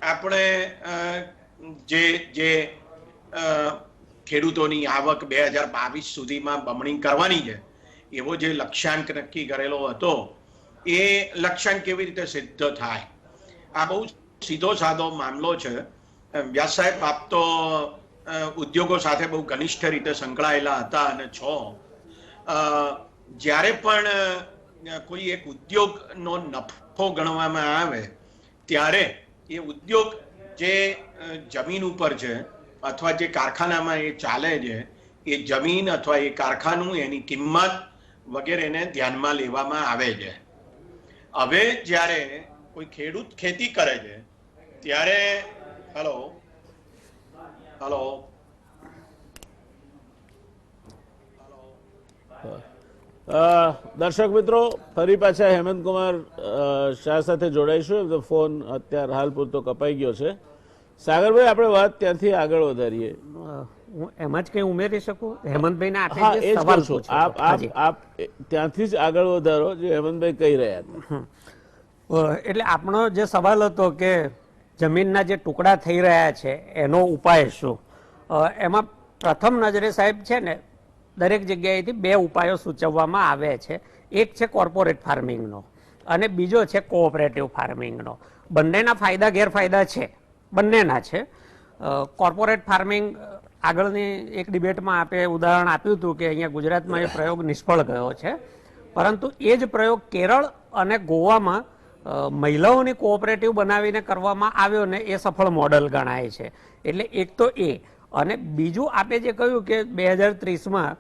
આપણે જે ખેડૂતોની આવક 2022 સુધીમાં બમણી કરવાની છે એવો જે લક્ષ્યાંક નક્કી કરેલો હતો એ લક્ષ્યાંક કેવી રીતે સિદ્ધ થાય? આ બહુ સીધો સાદો મામલો છે. વ્યાસ સાહેબ, આપ તો ઉદ્યોગો સાથે બહુ ઘનિષ્ઠ રીતે સંકળાયેલા હતા અને છો. જ્યારે પણ કોઈ એક ઉદ્યોગનો નફો ગણવામાં આવે ત્યારે એ ઉદ્યોગ જે જમીન ઉપર છે અથવા જે કારખાનામાં એ ચાલે છે એ જમીન અથવા એ કારખાનું, એની કિંમત વગેરેને ધ્યાનમાં લેવામાં આવે છે. હવે જ્યારે કોઈ ખેડૂત ખેતી કરે છે ત્યારે હલો દર્શક મિત્રો, ફરી પાછા હેમંતકુમાર શાહ સાથે જોડાઈશું. ફોન અત્યારે હાલ પૂરતો કપાઈ ગયો છે. સાગરભાઈ, આપણે વાત ત્યાંથી આગળ વધારીએ. હું એમાં જ કઈ ઉમેરી શકું? હેમંતભાઈને આપે હા, જે એ જ સવાલ કહું છું. પૂછ્યો. આપ ત્યાંથી જ આગળ વધારો જે હેમંતભાઈ કહી રહ્યા હતા. એટલે આપણો જે સવાલ હતો કે જમીનના જે ટુકડા થઈ રહ્યા છે એનો ઉપાય શું, એમાં પ્રથમ નજરે સાહેબ છે ને દરેક જગ્યાએથી 2 ઉપાયો સૂચવવામાં આવે છે. એક છે કોર્પોરેટ ફાર્મિંગનો અને બીજો છે કોઓપરેટિવ ફાર્મિંગનો. બંનેના ફાયદા ગેરફાયદા છે, બંનેના છે. કોર્પોરેટ ફાર્મિંગ આગળની એક ડિબેટમાં આપે ઉદાહરણ આપ્યું હતું કે અહીંયા ગુજરાતમાં એ પ્રયોગ નિષ્ફળ ગયો છે, પરંતુ એ જ પ્રયોગ કેરળ અને ગોવામાં મહિલાઓની કોઓપરેટિવ બનાવીને કરવામાં આવ્યો ને એ સફળ મોડલ ગણાય છે. એટલે એક તો એ. અને બીજું આપે જે કહ્યું કે 2030માં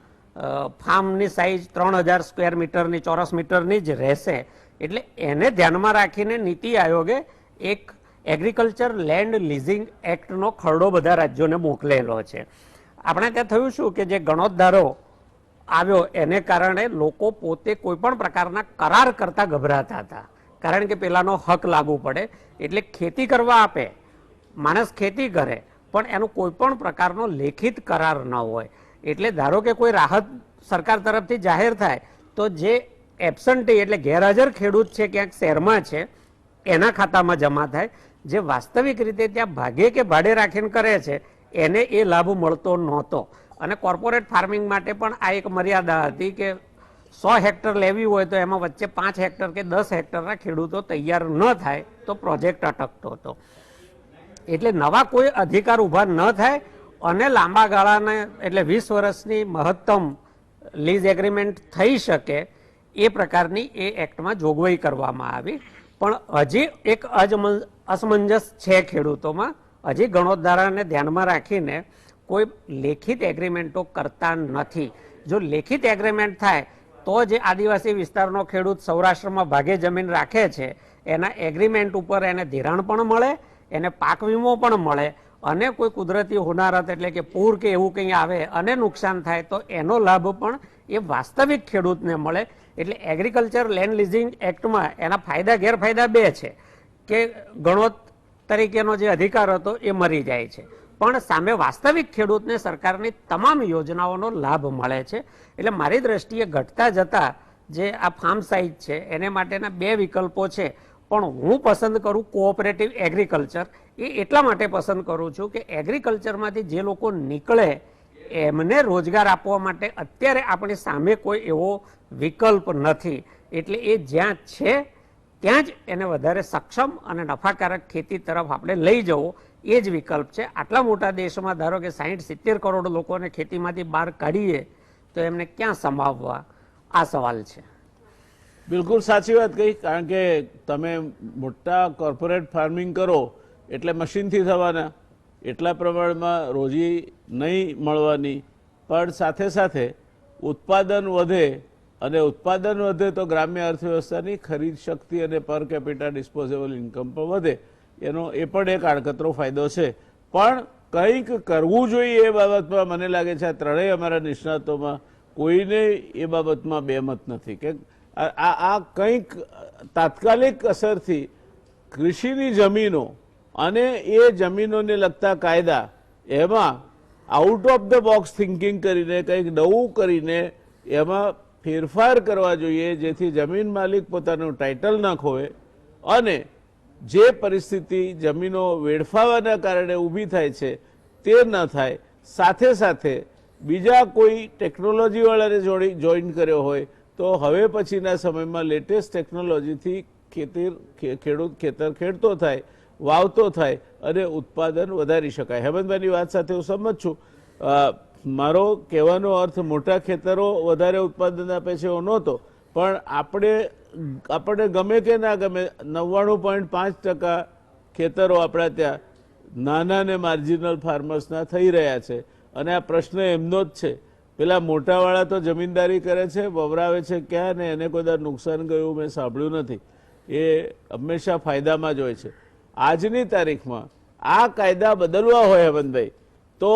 ફાર્મની સાઇઝ 3000 સ્ક્વેર મીટરની, ચોરસ મીટરની જ રહેશે. એટલે એને ધ્યાનમાં રાખીને નીતિ આયોગે એક એગ્રીકલ્ચર લેન્ડ લીઝિંગ એક્ટનો ખરડો બધા રાજ્યોને મોકલેલો છે. આપણે ત્યાં થયું શું કે જે ગણોતદારો આવ્યો એને કારણે લોકો પોતે કોઈ પણ પ્રકારના કરાર કરતા ગભરાતા હતા, કારણ કે પેલાનો હક લાગુ પડે. એટલે ખેતી કરવા આપે, માણસ ખેતી કરે, પણ એનો કોઈ પણ પ્રકારનો લેખિત કરાર ન હોય. એટલે ધારો કે કોઈ રાહત સરકાર તરફથી જાહેર થાય તો જે એબસન્ટી એટલે ગેરહાજર ખેડૂત છે, ક્યાંક શહેરમાં છે, એના ખાતામાં જમા થાય. જે વાસ્તવિક રીતે ત્યાં ભાગે કે ભાડે રાખીને કરે છે એને એ લાભ મળતો નહોતો. અને કોર્પોરેટ ફાર્મિંગ માટે પણ આ એક મર્યાદા હતી કે 100 હેક્ટર લેવી હોય તો એમાં વચ્ચે 5 હેક્ટર કે 10 હેક્ટરના ખેડૂતો તૈયાર ન થાય તો પ્રોજેક્ટ અટકતો હતો. એટલે નવા કોઈ અધિકાર ઊભા ન થાય અને લાંબા ગાળાને એટલે 20 વર્ષની મહત્તમ લીઝ એગ્રીમેન્ટ થઈ શકે એ પ્રકારની એ એક્ટમાં જોગવાઈ કરવામાં આવી. પણ હજી એક અસમંજસ છે ખેડૂતોમાં. હજી ગણોદ્ધારાને ધ્યાનમાં રાખીને કોઈ લેખિત એગ્રીમેન્ટો કરતા નથી. જો લેખિત એગ્રીમેન્ટ થાય તો જે આદિવાસી વિસ્તારનો ખેડૂત સૌરાષ્ટ્રમાં ભાગે જમીન રાખે છે એના એગ્રીમેન્ટ ઉપર એને ધિરાણ પણ મળે, એને પાક વીમો પણ મળે, અને કોઈ કુદરતી હોનારત એટલે કે પૂર કે એવું કંઈ આવે અને નુકસાન થાય તો એનો લાભ પણ એ વાસ્તવિક ખેડૂતને મળે. એટલે એગ્રીકલ્ચર લેન્ડ લીઝિંગ એક્ટમાં એના ફાયદા ગેરફાયદા બે છે કે ગણોત તરીકેનો જે અધિકાર હતો એ મરી જાય છે, પણ સામે વાસ્તવિક ખેડૂતને સરકારની તમામ યોજનાઓનો લાભ મળે છે. એટલે મારી દ્રષ્ટિએ ઘટતા જતા જે આ ફાર્મ સાઇઝ છે એને માટેના બે વિકલ્પો છે, પણ હું પસંદ કરું કોઓપરેટિવ એગ્રીકલ્ચર. એ એટલા માટે પસંદ કરું છું કે એગ્રીકલ્ચરમાંથી જે લોકો નીકળે એમને રોજગાર આપવા માટે અત્યારે આપણી સામે કોઈ એવો વિકલ્પ નથી. એટલે એ જ્યાં છે ત્યાં જ એને વધારે સક્ષમ અને નફાકારક ખેતી તરફ આપણે લઈ જવો એ જ વિકલ્પ છે. આટલા મોટા દેશમાં ધારો કે 60-70 કરોડ લોકોને ખેતીમાંથી બહાર કાઢીએ તો એમને ક્યાં સમાવવા, આ સવાલ છે. બિલકુલ સાચી વાત કહી. કારણ કે તમે મોટા કોર્પોરેટ ફાર્મિંગ કરો એટલે મશીનથી થવાના, એટલા પ્રમાણમાં રોજી નહીં મળવાની, પણ સાથે સાથે ઉત્પાદન વધે, અને ઉત્પાદન વધે તો ગ્રામ્ય અર્થવ્યવસ્થાની ખરીદ શક્તિ અને પર કેપિટા ડિસ્પોઝેબલ ઇન્કમ પણ વધે. એનો એ પણ એક આડકતરો ફાયદો છે. પણ કંઈક કરવું જોઈએ એ બાબતમાં મને લાગે છે આ ત્રણેય અમારા નિષ્ણાતોમાં કોઈને એ બાબતમાં બેમત નથી કે આ કંઈક તાત્કાલિક અસરથી કૃષિની જમીનો અને એ જમીનોને લગતા કાયદા એમાં out of the box thinking કરીને કંઈક નવું કરીને એમાં ફેરફાર કરવા જોઈએ, જેથી જમીન માલિક પોતાનું ટાઇટલ ન ખોવે અને જે પરિસ્થિતિ જમીનો વેડફાવાના કારણે ઊભી થાય છે તે ન થાય. સાથે સાથે બીજા કોઈ ટેકનોલોજીવાળાને જોઈન કર્યો હોય તો હવે પછીના સમયમાં લેટેસ્ટ ટેકનોલોજીથી ખેડૂત ખેતર ખેડતો થાય, વાવતો થાય અને ઉત્પાદન વધારી શકાય. હેમંતભાઈની વાત સાથે હું સંમત છું. મારો કહેવાનો અર્થ મોટા ખેતરો વધારે ઉત્પાદન આપે છે એવો નહોતો, પણ આપણે ગમે કે ના ગમે 99.5% ખેતરો આપણા ત્યાં નાના ને માર્જિનલ ફાર્મર્સના થઈ રહ્યા છે. અને આ પ્રશ્ન એમનો જ છે. પેલા મોટાવાળા તો જમીનદારી કરે છે, વવરાવે છે ક્યાં, ને એને કોઈ દર નુકસાન ગયું મેં સાંભળ્યું નથી. એ હંમેશા ફાયદામાં જ હોય છે. આજની તારીખમાં આ કાયદા બદલવા હોય હેમંતભાઈ તો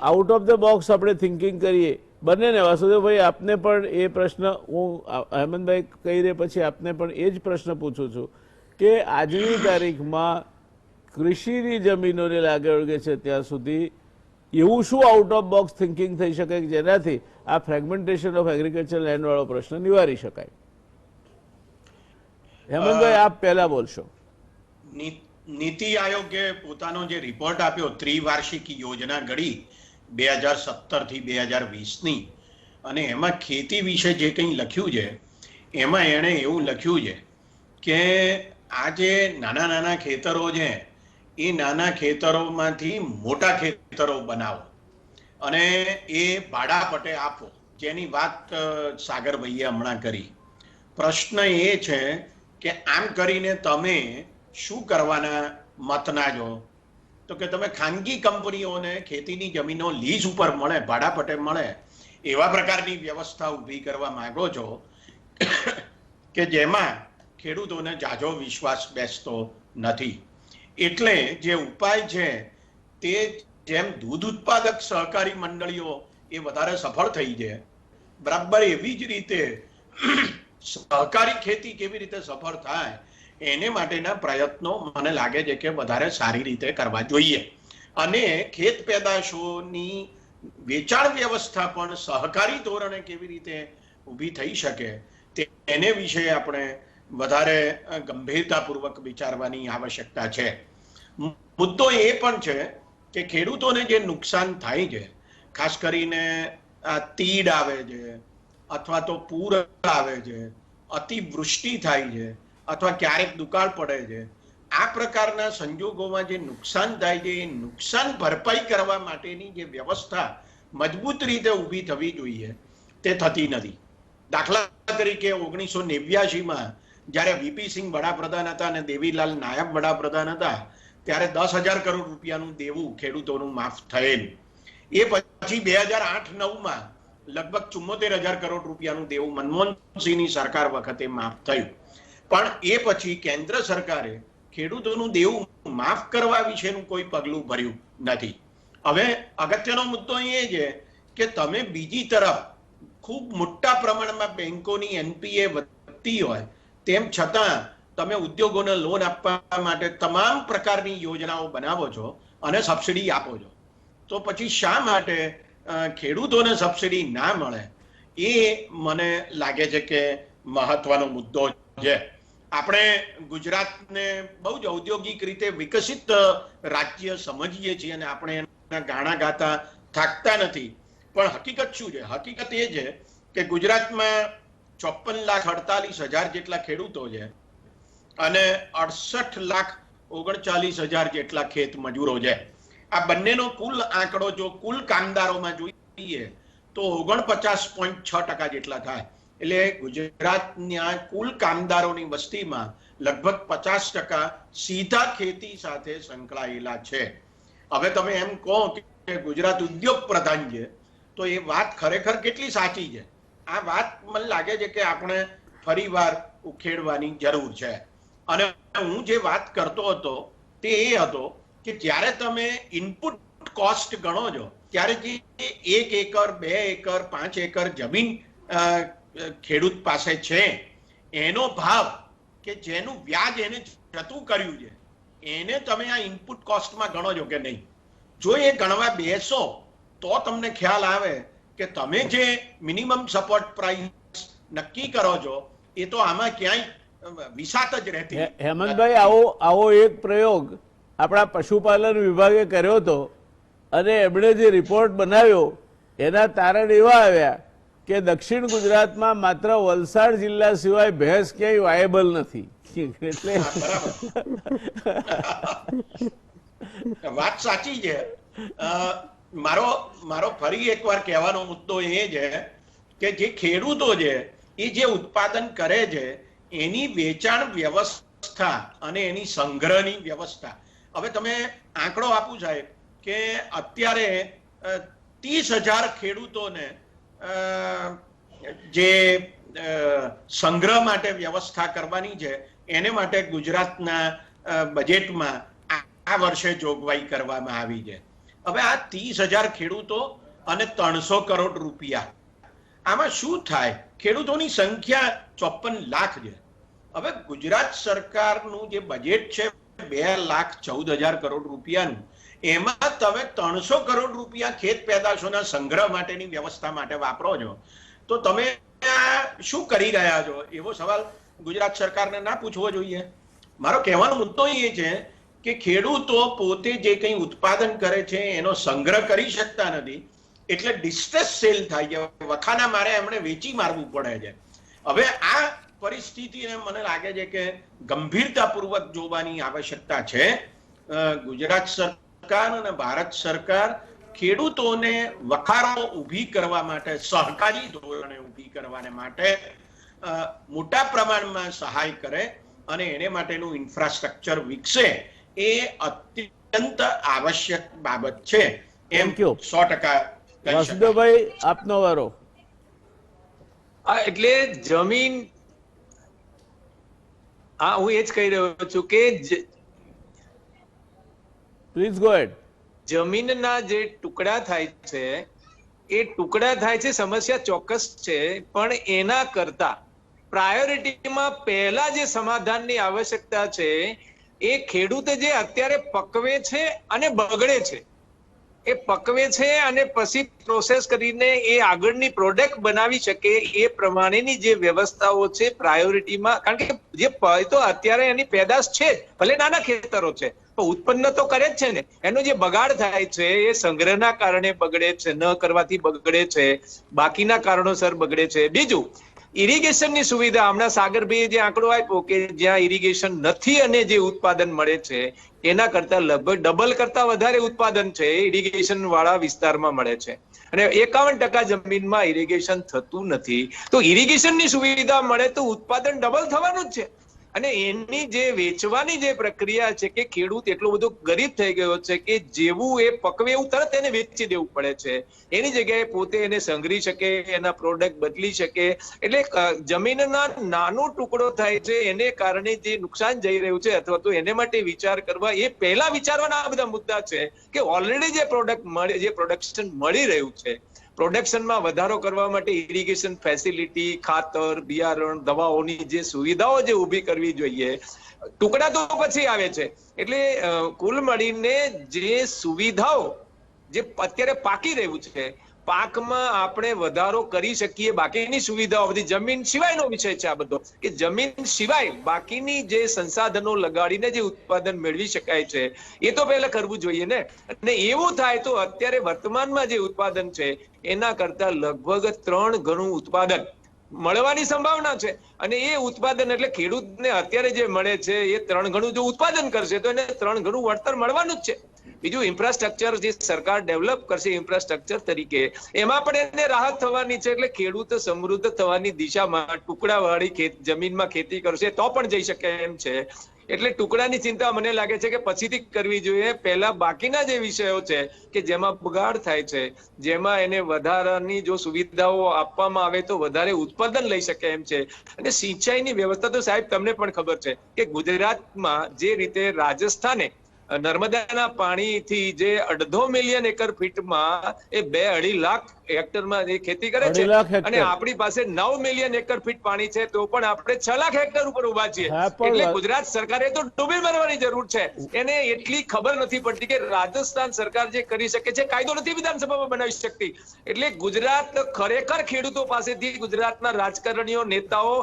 આઉટ ઓફ ધ બોક્સ આપણે થિંકિંગ કરીએ બંનેને. વાસુદેવભાઈ આપને પણ એ પ્રશ્ન હું હેમંતભાઈ કહી રહે પછી આપને પણ એ જ પ્રશ્ન પૂછું છું કે આજની તારીખમાં કૃષિની જમીનોને લાગે વળગે છે ત્યાં સુધી એવું શું આઉટ ઓફ બોક્સ થિંકિંગ થઈ શકે કે જેનાથી આ ફ્રેગમેન્ટેશન ઓફ એગ્રીકલ્ચર લેન્ડ વાળો પ્રશ્ન નિવારી શકાય? હેમંતભાઈ આપ પહેલા બોલશો. નીતિ આયોગે પોતાનો જે રિપોર્ટ આપ્યો ત્રિવાર્ષિક યોજના ઘડી 2017 થી 2020ની, અને એમાં ખેતી વિશે જે કંઈ લખ્યું છે એમાં એણે એવું લખ્યું છે કે આ જે નાના નાના ખેતરો છે એ નાના ખેતરોમાંથી મોટા ખેતરો બનાવો અને એ ભાડા પટે આપો, જેની વાત સાગરભાઈએ હમણાં કરી. પ્રશ્ન એ છે કે આમ કરીને તમે શું કરવાના મતના છો? તો કે તમે ખાનગી કંપનીઓને ખેતીની જમીનો લીઝ ઉપર મળે, ભાડા પટે મળે એવા પ્રકારની વ્યવસ્થા ઊભી કરવા માંગો છો કે જેમાં ખેડૂતોને ઝાઝો વિશ્વાસ બેસતો નથી. એટલે જે ઉપાય છે તે જેમ દૂધ ઉત્પાદક સહકારી મંડળીઓ એ વધારે સફળ થઈ છે, બરાબર એવી જ રીતે સહકારી ખેતી કેવી રીતે સફળ થાય એને માટેના પ્રયત્નો મને લાગે છે કે વધારે સારી રીતે કરવા જોઈએ. અને ખેત પેદાશોની વેચાણ વ્યવસ્થા પણ સહકારી ધોરણે કેવી રીતે ઊભી થઈ શકે તેને વિશે આપણે વધારે ગંભીરતાપૂર્વક વિચારવાની આવશ્યકતા છે. મુદ્દો એ પણ છે કે ખેડૂતોને જે નુકસાન થાય છે, ખાસ કરીને તીડ આવે છે અથવા તો પૂર આવે છે, અતિવૃષ્ટિ થાય છે અથવા ક્યારેક દુકાળ પડે છે, આ પ્રકારના સંજોગોમાં જે નુકસાન થાય છે એ નુકસાન ભરપાઈ કરવા માટેની જે વ્યવસ્થા મજબૂત રીતે ઊભી થવી જોઈએ તે થતી નથી. દાખલા તરીકે 1989માં જ્યારે વીપી સિંહ વડાપ્રધાન હતા અને દેવીલાલ નાયબ વડાપ્રધાન હતા ત્યારે 10,000 કરોડ રૂપિયાનું દેવું ખેડૂતોનું માફ થયેલ. એ પછી 2008-9માં લગભગ 74,000 કરોડ રૂપિયાનું દેવું મનમોહનસિંહની સરકાર વખતે માફ થયું. પણ એ પછી કેન્દ્ર સરકારે ખેડૂતોનું દેવું માફ કરવા વિશેનું કોઈ પગલું ભર્યું નથી. હવે અગત્યનો મુદ્દો એ છે કે તમે બીજી તરફ ખૂબ મોટા પ્રમાણમાં બેંકોની એનપીએ વધતી હોય તેમ છતાં તમે ઉદ્યોગોને લોન આપવા માટે તમામ પ્રકારની યોજનાઓ બનાવો છો અને સબસિડી આપો છો, તો પછી શા માટે ખેડૂતોને સબસિડી ના મળે એ મને લાગે છે કે મહત્વનો મુદ્દો છે. આપણે ગુજરાતને બહુ જ ઔદ્યોગિક રીતે વિકસિત રાજ્ય સમજીએ છીએ અને આપણે એના ગાણા ગાતા થાકતા નથી. પણ હકીકત શું છે? હકીકત એ છે કે ગુજરાતમાં 54,48,000 જેટલા ખેડૂતો છે અને 68,39,000 જેટલા ખેત મજૂરો છે. આ બંનેનો કુલ આંકડો જો કુલ કામદારોમાં જોઈએ તો 49.6% જેટલા થાય. એટલે ગુજરાતના કુલ કામદારોની વસ્તીમાં લગભગ 50% સીધા ખેતી સાથે સંકળાયેલા છે. હવે તમે એમ કહો કે ગુજરાત ઉદ્યોગ પ્રધાન છે તો એ વાત ખરેખર કેટલી સાચી છે? આ વાત મને લાગે છે કે આપણે ફરીવાર ઉખેડવાની જરૂર છે. અને હું જે વાત કરતો હતો તે એ હતો કે જ્યારે તમે ઇનપુટ કોસ્ટ ગણો છો ત્યારે જે 1 એકર 2 એકર 5 એકર જમીન ખેડૂત પાસે છે એનો ભાવ કે જેનું વ્યાજ એને જતું કર્યું છે એને તમે આ ઇનપુટ કોસ્ટમાં ગણો છો કે નહીં? જો એ ગણવા બેસો તો તમને ખ્યાલ આવે કે તમે જે મિનિમમ સપોર્ટ પ્રાઇસ નક્કી કરો છો એ તો આમાં ક્યાંય વિસાત જ રહેતી. હેમંતભાઈ, આવો એક પ્રયોગ આપણા પશુપાલન વિભાગે કર્યો હતો અને એમણે જે રિપોર્ટ બનાવ્યો એના તારણ એવા આવ્યા કે દક્ષિણ ગુજરાતમાં માત્ર વલસાડ જિલ્લા સિવાય ભેંસ ક્યાંય વાયેબલ નથી. એટલે વાત સાચી છે. મારો ફરી એકવાર કહેવાનો મુદ્દો એ છે કે જે ખેડૂતો છે એ જે ઉત્પાદન કરે છે એની વેચાણ વ્યવસ્થા અને એની સંગ્રહની વ્યવસ્થા. હવે તમે આંકડો આપું સાહેબ કે અત્યારે 30,000 ખેડૂતોને જે સંગ્રહ માટે વ્યવસ્થા કરવાની છે એને માટે ગુજરાતના બજેટમાં આ વર્ષે જોગવાઈ કરવામાં આવી છે. હવે આ 30,000 ખેડૂતો અને 300 કરોડ રૂપિયા, આમાં શું થાય? ખેડૂતોની સંખ્યા 54 લાખ છે. હવે ગુજરાત સરકારનું જે બજેટ છે 2,14,000 કરોડ રૂપિયાનું, એમાં તમે 300 કરોડ રૂપિયા ખેત પેદાશોના સંગ્રહ માટેની વ્યવસ્થા માટે વાપરો છો તો તમે આ શું કરી રહ્યા છો? એવો સવાલ ગુજરાત સરકારને ના પૂછવો જોઈએ. મારો કહેવાનો મુદ્દો એ છે કે ખેડૂતો પોતે જે કંઈ ઉત્પાદન કરે છે એનો સંગ્રહ કરી શકતા નથી એટલે ડિસ્ટ્રેસ સેલ થાય છે. વખાના મારે એમણે વેચી મારવું પડે છે. હવે આ પરિસ્થિતિને મને લાગે છે કે ગંભીરતાપૂર્વક જોવાની આવશ્યકતા છે. ગુજરાત સરકાર અને ભારત સરકાર ખેડૂતોને વખારો ઊભી કરવા માટે, સહકારી ધોરણે ઊભી કરવા માટે મોટા પ્રમાણમાં સહાય કરે અને એને માટેનું ઇન્ફ્રાસ્ટ્રક્ચર વિકસે એ અત્યંત આવશ્યક બાબત છે. એમ 100% વાસુદેવભાઈ, આપનો વારો. એટલે જમીન, હા હું એ જ કહી રહ્યો છું કે પ્લીઝ ગો હેડ. જમીનના જે ટુકડા થાય છે એ ટુકડા થાય છે, સમસ્યા ચોક્કસ છે, પણ એના કરતા પ્રાયોરિટીમાં પહેલા જે સમાધાનની આવશ્યકતા છે એ ખેડૂત જે અત્યારે પકવે છે અને બગડે છે, એ પકવે છે અને પછી પ્રોસેસ કરીને એ આગળની પ્રોડક્ટ બનાવી શકે એ પ્રમાણેની જે વ્યવસ્થાઓ છે પ્રાયોરિટીમાં, કારણ કે જે તો અત્યારે એની પેદાશ છે જ, ભલે નાના ખેતરો છે પણ ઉત્પન્ન તો કરે જ છે ને. એનો જે બગાડ થાય છે એ સંગ્રહના કારણે બગડે છે, ન કરવાથી બગડે છે, બાકીના કારણોસર બગડે છે. બીજું, ઇરિગેશનની સુવિધા, હમણાં સાગરભાઈએ જે આંકડો આપ્યો કે જ્યાં ઇરિગેશન નથી અને જે ઉત્પાદન મળે છે એના કરતા લગભગ ડબલ કરતા વધારે ઉત્પાદન છે ઇરિગેશન વાળા વિસ્તારમાં મળે છે, અને 51% જમીનમાં ઇરિગેશન થતું નથી. તો ઇરિગેશનની સુવિધા મળે તો ઉત્પાદન ડબલ થવાનું જ છે. અને એની જે વેચવાની જે પ્રક્રિયા છે કે ખેડૂત એટલો બધો ગરીબ થઈ ગયો છે કે જેવું એ પકવે એવું તરત એને વેચી દેવું પડે છે, એની જગ્યાએ પોતે એને સંઘરી શકે, એના પ્રોડક્ટ બદલી શકે. એટલે જમીનના નાનો ટુકડો થાય છે એને કારણે જે નુકસાન જઈ રહ્યું છે, અથવા તો એને માટે વિચાર કરવા એ પહેલા વિચારવાના આ બધા મુદ્દા છે કે ઓલરેડી જે પ્રોડક્ટ મળે, જે પ્રોડક્શન મળી રહ્યું છે, પ્રોડક્શનમાં વધારો કરવા માટે ઇરિગેશન ફેસિલિટી, ખાતર, બિયારણ, દવાઓની જે સુવિધાઓ જે ઊભી કરવી જોઈએ. ટુકડા તો પછી આવે છે. એટલે કુલ મળીને જે સુવિધાઓ જે અત્યારે પાકી રહ્યું છે, પાકમાં આપણે વધારો કરી શકીએ, બાકીની સુવિધાઓ બધી જમીન સિવાયનો વિષય છે આ બધો, કે જમીન સિવાય બાકીની જે સંસાધનો લગાડીને જે ઉત્પાદન મેળવી શકાય છે એ તો પહેલા કરવું જોઈએ ને. અને એવું થાય તો અત્યારે વર્તમાનમાં જે ઉત્પાદન છે એના કરતા લગભગ 3 ગણું ઉત્પાદન મળવાની સંભાવના છે. અને એ ઉત્પાદન એટલે ખેડૂતને અત્યારે જે મળે છે એ 3 ગણું જો ઉત્પાદન કરશે તો એને 3 ગણું વળતર મળવાનું જ છે. બીજું, ઇન્ફ્રાસ્ટ્રક્ચર જે સરકાર ડેવલપ કરશે ઇન્ફ્રાસ્ટ્રક્ચર તરીકે, એમાં પણ એને રાહત થવાની છે. એટલે ખેડૂત સમૃદ્ધ થવાની દિશામાં ટુકડાવાળી જમીનમાં ખેતી કરશે તો પણ જઈ શકે એમ છે. એટલે ટુકડાની ચિંતા મને લાગે છે કે પછીથી કરવી જોઈએ. પહેલા બાકીના જે વિષયો છે કે જેમાં બગાડ થાય છે, જેમાં એને વધારાની જો સુવિધાઓ આપવામાં આવે તો વધારે ઉત્પાદન લઈ શકે એમ છે. અને સિંચાઈની વ્યવસ્થા તો સાહેબ તમને પણ ખબર છે કે ગુજરાતમાં જે રીતે રાજસ્થાને નર્મદાના પાણીથી જે 2.5 મિલિયન એકર ફીટમાં એ 2-2.5 લાખ હેક્ટરમાં જે ખેતી કરે છે, અને આપણી પાસે 9 મિલિયન એકર ફીટ પાણી છે તો પણ આપણે 6 લાખ હેક્ટર ઉપર ઉભા છીએ. એટલે ગુજરાત સરકારે તો ડૂબી મરવાની જરૂર છે. એને એટલી ખબર નથી પડતી કે રાજસ્થાન સરકાર જે કરી શકે છે કાયદો નથી વિધાનસભામાં બનાવી શકતી. એટલે ગુજરાત ખરેખર ખેડૂતો પાસેથી, ગુજરાતના રાજકારણીઓ, નેતાઓ,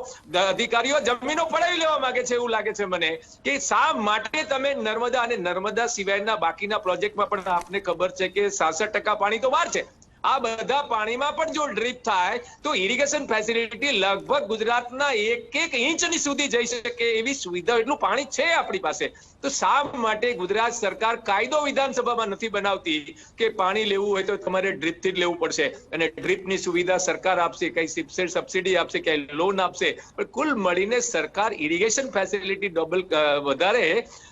અધિકારીઓ જમીનો પડાવી લેવા માંગે છે એવું લાગે છે મને, કે શા માટે તમે નર્મદા અને નર્મદા સિવાયના બાકીના પ્રોજેક્ટમાં પણ આપને ખબર છે કે 66% પાણી તો બહાર છે. આ બધા પાણીમાં પણ જો ડ્રીપ થાય તો ઇરિગેશન ફેસિલિટી લગભગ ગુજરાતના 1-1 ઇંચની સુધી જઈ શકે એવી સુવિધા, એટલું પાણી છે આપણી પાસે. તો શા માટે ગુજરાત સરકાર કાયદો વિધાનસભામાં નથી બનાવતી કે પાણી લેવું હોય તો તમારે ડ્રીપથી જ લેવું પડશે, અને ડ્રીપની સુવિધા સરકાર આપશે, કઈ સબસિડી આપશે, કઈ લોન આપશે, પણ કુલ મળીને સરકાર ઇરિગેશન ફેસિલિટી ડબલ વધારે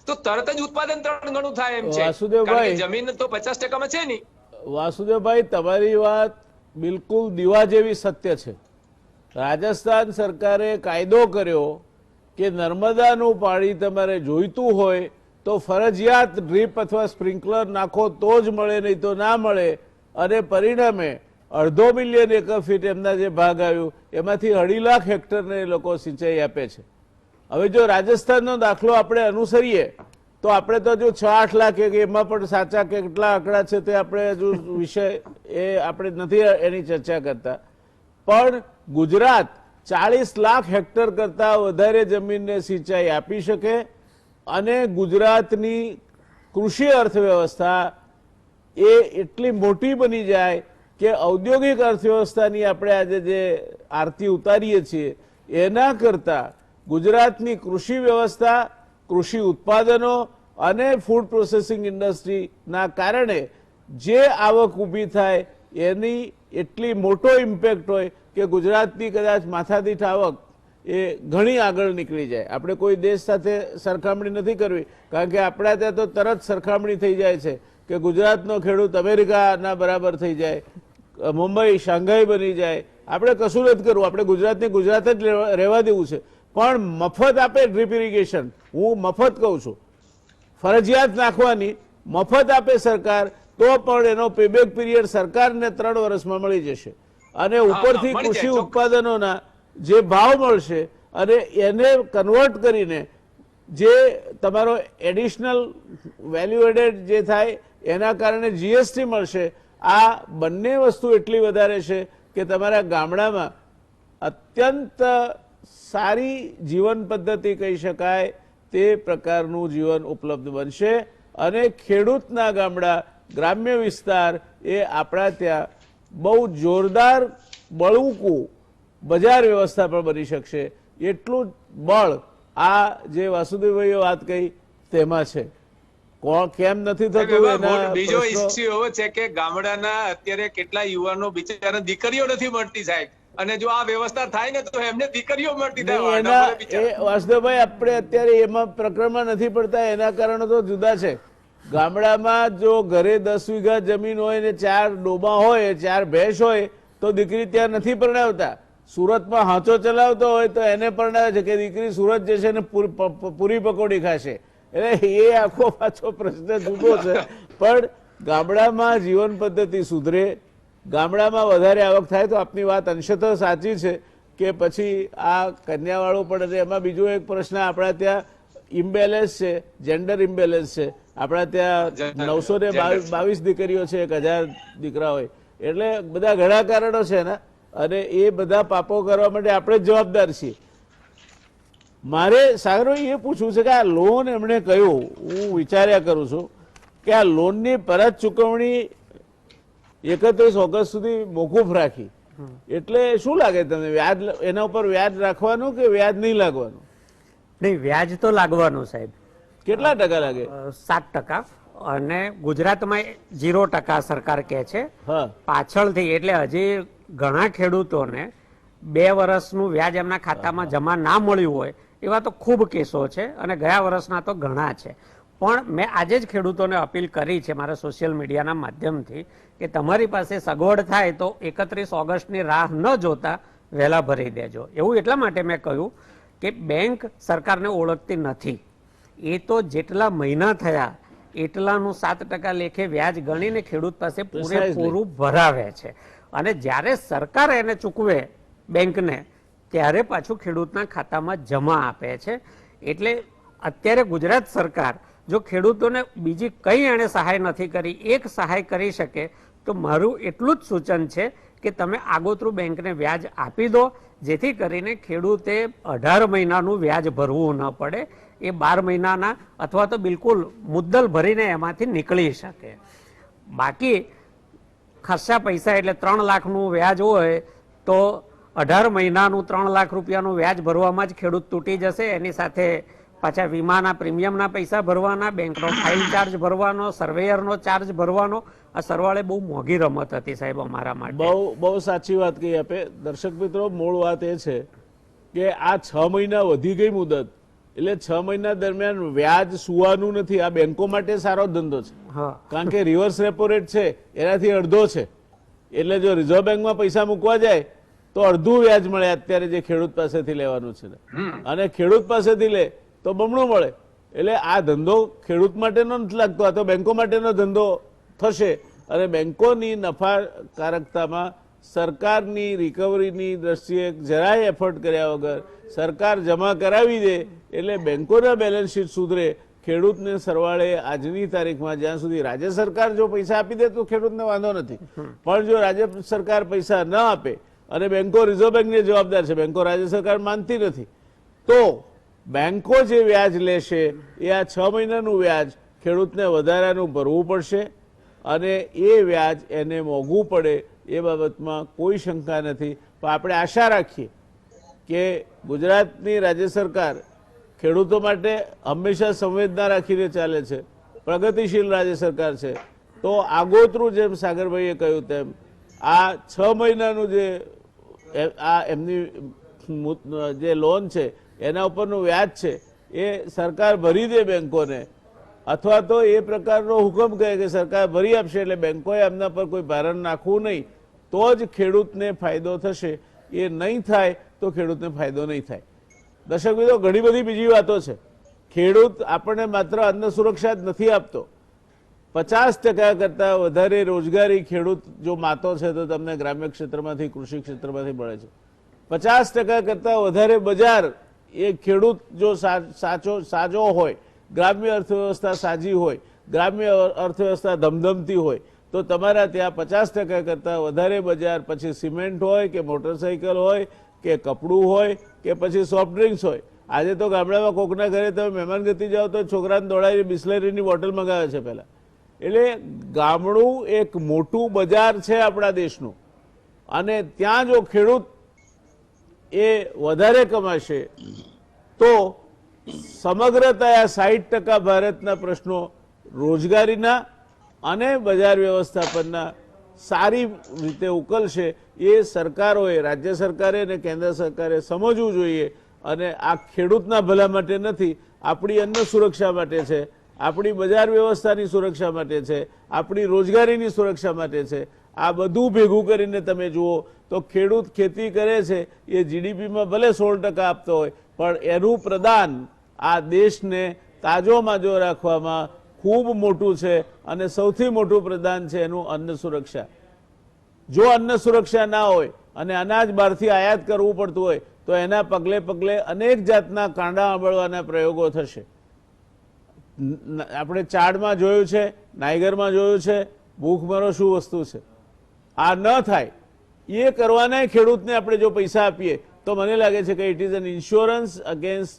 તો તરત જ ઉત્પાદન 3 ગણું થાય એમ છે. કારણ કે જમીન તો 50%માં છે નહીં. વાસુદેવભાઈ, તમારી વાત બિલકુલ દીવા જેવી સત્ય છે. રાજસ્થાન સરકારે કાયદો કર્યો કે નર્મદાનું પાણી તમારે જોઈતું હોય તો ફરજિયાત ડ્રીપ અથવા સ્પ્રિંકલર નાખો તો જ મળે, નહીં તો ના મળે. અને પરિણામે 2.5 મિલિયન એકર ફીટ એમના જે ભાગ આવ્યું એમાંથી 2.5 લાખ હેક્ટરને એ લોકો સિંચાઈ આપે છે. હવે જો રાજસ્થાનનો દાખલો આપણે અનુસરીએ તો આપણે તો જો 6-8 લાખ, એમાં પણ સાચા કેટલા આંકડા છે તે આપણે હજુ વિષય એ આપણે નથી એની ચર્ચા કરતા. પણ ગુજરાત 40 લાખ હેક્ટર કરતા વધારે જમીનને સિંચાઈ આપી શકે, અને ગુજરાતની કૃષિ અર્થવ્યવસ્થા એ એટલી મોટી બની જાય કે ઔદ્યોગિક અર્થવ્યવસ્થાની આપણે આજે જે આરતી ઉતારીએ છીએ એના કરતા ગુજરાતની કૃષિ વ્યવસ્થા, કૃષિ ઉત્પાદનો અને ફૂડ પ્રોસેસિંગ ઇન્ડસ્ટ્રીના કારણે જે આવક ઊભી થાય એની એટલી મોટો ઇમ્પેક્ટ હોય કે ગુજરાતની કદાચ માથાદીઠ આવક એ ઘણી આગળ નીકળી જાય. આપણે કોઈ દેશ સાથે સરખામણી નથી કરવી, કારણ કે આપણા ત્યાં તો તરત સરખામણી થઈ જાય છે કે ગુજરાતનો ખેડૂત અમેરિકાના બરાબર થઈ જાય, મુંબઈ શાંઘાઈ બની જાય. આપણે કશું નથી કરવું, આપણે ગુજરાતને ગુજરાત જ રહેવા દેવું છે. પણ મફત આપે ડ્રીપ ઇરિગેશન, હું મફત કહું છું, ફરજિયાત નાખવાની મફત આપે સરકાર, તો પણ એનો પેબેક પીરિયડ સરકારને 3 વર્ષમાં મળી જશે અને ઉપરથી મળી જાય, કૃષિ ચોક્કસ. ઉત્પાદનોના જે ભાવ મળશે અને એને કન્વર્ટ કરીને જે તમારો એડિશનલ વેલ્યુ એડેડ જે થાય એના કારણે જીએસટી મળશે. આ બંને વસ્તુ એટલી વધારે છે કે તમારા ગામડામાં અત્યંત સારી જીવન પદ્ધતિ કહી શકાય તે પ્રકારનું જીવન ઉપલબ્ધ બનશે અને ખેડૂતના ગામડા ગ્રામ્ય વિસ્તાર એ આપણા ત્યાં બહુ જોરદાર બળવું બજાર વ્યવસ્થા પણ બની શકશે. એટલું બળ આ જે વાસુદેવભાઈએ વાત કહી તેમાં છે. કોણ કેમ નથી થતું એના બીજો પ્રશ્નો- ઇસ્યુ એવો છે કે ગામડાના અત્યારે કેટલા યુવાનો બિચારા દીકરીઓ નથી મળતી સાહેબ, અને જો આ વ્યવસ્થા થાય ને તો એમને દીકરીઓ મળતી થાય નહીં, વાંઢા એના પડે બિચારા. એ વાસુદેવભાઈ આપણે અત્યારે એમાં પ્રકરણમાં નથી પડતા. એના કારણો તો જુદા છે. ગામડામાં જો ઘરે 10 વીઘા જમીન હોય ને 4 ડોબા હોય 4 ભેંસ હોય તો દીકરી ત્યાં નથી પરણાવતા. સુરતમાં હાંચો ચલાવતો હોય તો એને પરણાવે છે કે દીકરી સુરત જશે ને પૂરી પકોડી ખાશે. એટલે એ આખો પાછો પ્રશ્ન જુદો છે. પણ ગામડામાં જીવન પદ્ધતિ સુધરે, ગામડામાં વધારે આવક થાય તો આપની વાત અંશતઃ સાચી છે કે પછી આ કન્યાવાળું પણ છે. એમાં બીજો એક પ્રશ્ન આપણા ત્યાં ઇમ્બેલેન્સ છે, જેન્ડર ઇમ્બેલેન્સ છે. આપણા ત્યાં Gender, 922 દીકરીઓ છે, 1000 દીકરા હોય. એટલે બધા ઘણા કારણો છે એના અને એ બધા પાપો કરવા માટે આપણે જ જવાબદાર છીએ. મારે સાગરભાઈ એ પૂછવું છે કે આ લોન એમણે કહ્યું, હું વિચાર્યા કરું છું કે આ લોનની પરત ચૂકવણી 31 ઓગસ્ટ સુધી મોકૂફ રાખી એટલે શું લાગે તમને? વ્યાજ એના ઉપર વ્યાજ રાખવાનું કે વ્યાજ નહીં લાગવાનું? નહીં, વ્યાજ તો લાગવાનું સાહેબ, કેટલા ટકા લાગે? 7%. અને ગુજરાતમાં 0% સરકાર કહે છે હા, પાછળથી. એટલે હજી ઘણા ખેડૂતોને 2 વર્ષનું વ્યાજ એમના ખાતામાં જમા ના મળ્યું હોય એવા તો ખૂબ કેસો છે અને ગયા વર્ષના તો ઘણા છે. પણ મેં આજે જ ખેડૂતોને અપીલ કરી છે મારા સોશિયલ મીડિયાના માધ્યમથી કે તમારી પાસે સગવડ થાય તો 31 ઓગસ્ટની રાહ ન જોતા વહેલા ભરી દેજો. એવું એટલા માટે મેં કહ્યું કે બેંક સરકારને ઓળખતી નથી. એ તો જેટલા મહિના થયા એટલાનું 7% લેખે વ્યાજ ગણીને ખેડૂત પાસે પૂરેપૂરું ભરાવે છે અને જ્યારે સરકાર એને ચૂકવે બેંકને ત્યારે પાછું ખેડૂતના ખાતામાં જમા આપે છે. એટલે અત્યારે ગુજરાત સરકાર જો ખેડૂતોને બીજી કઈ એણે સહાય નથી કરી, એક સહાય કરી શકે તો મારું એટલું જ સૂચન છે કે તમે આગોતરું બેંકને વ્યાજ આપી દો, જેથી કરીને ખેડૂતે 18 મહિનાનું વ્યાજ ભરવું ન પડે. એ 12 મહિનાના અથવા તો બિલકુલ મુદ્દલ ભરીને એમાંથી નીકળી શકે. બાકી ખાસા પૈસા એટલે 3 લાખનું વ્યાજ હોય તો 18 મહિનાનું 3 લાખ રૂપિયાનું વ્યાજ ભરવામાં જ ખેડૂત તૂટી જશે. એની સાથે પાછા વીમાના પ્રીમિયમના પૈસા ભરવાના, બેંકનો ફાઇલ ચાર્જ ભરવાનો, સર્વેયરનો ચાર્જ ભરવાનો. આ સરવાળે બહુ મોંઘી રમત હતી સાહેબ અમારા માટે. બહુ સાચી વાત કહી આપે. દર્શક મિત્રો, મૂળ વાત એ છે કે આ 6 મહિના વધી ગઈ મુદત, એટલે 6 મહિના દરમિયાન વ્યાજ સુવાનું નથી. આ બેંકો માટે સારો ધંધો છે, કારણ કે રિવર્સ રેપો રેટ છે એનાથી અડધો છે. એટલે જો રિઝર્વ બેંકમાં પૈસા મૂકવા જાય તો અડધું વ્યાજ મળે અત્યારે જે ખેડૂત પાસેથી લેવાનું છે, અને ખેડૂત પાસેથી લે તો બમણું મળે. એટલે આ ધંધો ખેડૂત માટેનો નથી લાગતો, આ તો બેંકો માટેનો ધંધો થશે. અને બેંકોની નફાકારકતામાં સરકારની રિકવરીની દ્રષ્ટિએ જરાય એફર્ટ કર્યા વગર સરકાર જમા કરાવી દે એટલે બેંકોના બેલેન્સ શીટ સુધરે. ખેડૂતને સરવાળે આજની તારીખમાં જ્યાં સુધી રાજ્ય સરકાર જો પૈસા આપી દે તો ખેડૂતને વાંધો નથી, પણ જો રાજ્ય સરકાર પૈસા ન આપે અને બેંકો રિઝર્વ બેંકને જવાબદાર છે, બેંકો રાજ્ય સરકાર માનતી નથી, તો બેંકો જે વ્યાજ લેશે એ આ 6 મહિનાનું વ્યાજ ખેડૂતને વધારાનું ભરવું પડશે અને એ વ્યાજ એને મોંઘું પડે એ બાબતમાં કોઈ શંકા નથી. પણ આપણે આશા રાખીએ કે ગુજરાતની રાજ્ય સરકાર ખેડૂતો માટે હંમેશા સંવેદના રાખીને ચાલે છે, પ્રગતિશીલ રાજ્ય સરકાર છે. તો આગોતરું જેમ સાગરભાઈએ કહ્યું તેમ આ 6 મહિનાનું જે આ એમની જે લોન છે એના ઉપરનું વ્યાજ છે એ સરકાર ભરી દે બેંકોને, અથવા તો એ પ્રકારનો હુકમ કહે કે સરકાર ભરી આપશે એટલે બેંકોએ એમના પર કોઈ ભારણ નાખવું નહીં, તો જ ખેડૂતને ફાયદો થશે. એ નહીં થાય તો ખેડૂતને ફાયદો નહીં થાય. દર્શક મિત્રો, ઘણી બધી બીજી વાતો છે. ખેડૂત આપણને માત્ર અન્ન સુરક્ષા જ નથી આપતો, 50% કરતાં વધારે રોજગારી ખેડૂત જો માતો છે તો તમને ગ્રામ્ય ક્ષેત્રમાંથી કૃષિ ક્ષેત્રમાંથી મળે છે. 50% કરતાં વધારે બજાર એ ખેડૂત જો સાજો હોય, ગ્રામ્ય અર્થવ્યવસ્થા સાજી હોય, ગ્રામ્ય અર્થવ્યવસ્થા ધમધમતી હોય તો તમારા ત્યાં 50% કરતાં વધારે બજાર પછી સિમેન્ટ હોય કે મોટરસાઇકલ હોય કે કપડું હોય કે પછી સોફ્ટ ડ્રિંક્સ હોય. આજે તો ગામડામાં કોકના ઘરે તમે મહેમાનગતિ જાઓ તો છોકરાને દોડાવી બિસ્લેરીની બોટલ મંગાવે છે પહેલાં. એટલે ગામડું એક મોટું બજાર છે આપણા દેશનું, અને ત્યાં જો ખેડૂત એ વધારે કમાશે તો સમગ્રતા 60% ભારતના પ્રશ્નો રોજગારીના અને બજાર વ્યવસ્થાપનના સારી રીતે ઉકેલશે. એ સરકારોએ, રાજ્ય સરકારે અને કેન્દ્ર સરકારે સમજવું જોઈએ. અને આ ખેડૂતના ભલા માટે નથી, આપણી અન્ન સુરક્ષા માટે છે, આપણી બજાર વ્યવસ્થાની સુરક્ષા માટે છે, આપણી રોજગારીની સુરક્ષા માટે છે. આ બધું ભેગું કરીને તમે જુઓ તો ખેડૂત ખેતી કરે છે એ જીડીપીમાં ભલે 16% આપતો હોય પણ એનું પ્રદાન આ દેશને તાજો માજો રાખવામાં ખૂબ મોટું છે, અને સૌથી મોટું પ્રદાન છે એનું અન્ન સુરક્ષા. જો અન્ન સુરક્ષા ના હોય અને અનાજ બહારથી આયાત કરવું પડતું હોય તો એના પગલે પગલે અનેક જાતના કાંડા આંબળવાના પ્રયોગો થશે. આપણે ચાડમાં જોયું છે, નાઈગરમાં જોયું છે, ભૂખમરો શું વસ્તુ છે. આ ન થાય એ કરવાના ખેડૂતને આપણે જો પૈસા આપીએ તો મને લાગે છે કે it is an insurance against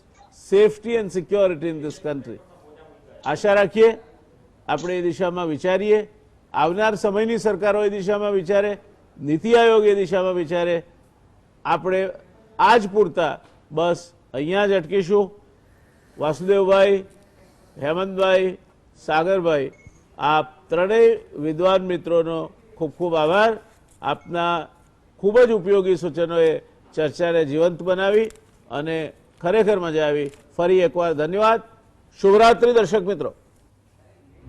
safety and security in this country. આશા રાખીએ આપણે એ દિશામાં વિચારીએ, આવનાર સમયની સરકારો એ દિશામાં વિચારે, નીતિ આયોગ એ દિશામાં વિચારે. આપણે આજ પૂરતા બસ અહીંયા જ અટકીશું. વાસુદેવભાઈ, હેમંતભાઈ, સાગરભાઈ, આ ત્રણેય વિદ્વાન મિત્રોનો ખૂબ ખૂબ આભાર. આપના ખૂબ જ ઉપયોગી સૂચનોએ ચર્ચાને જીવંત બનાવી અને ખરેખર મજા આવી. ફરી એકવાર ધન્યવાદ. શુભરાત્રી દર્શક મિત્રો.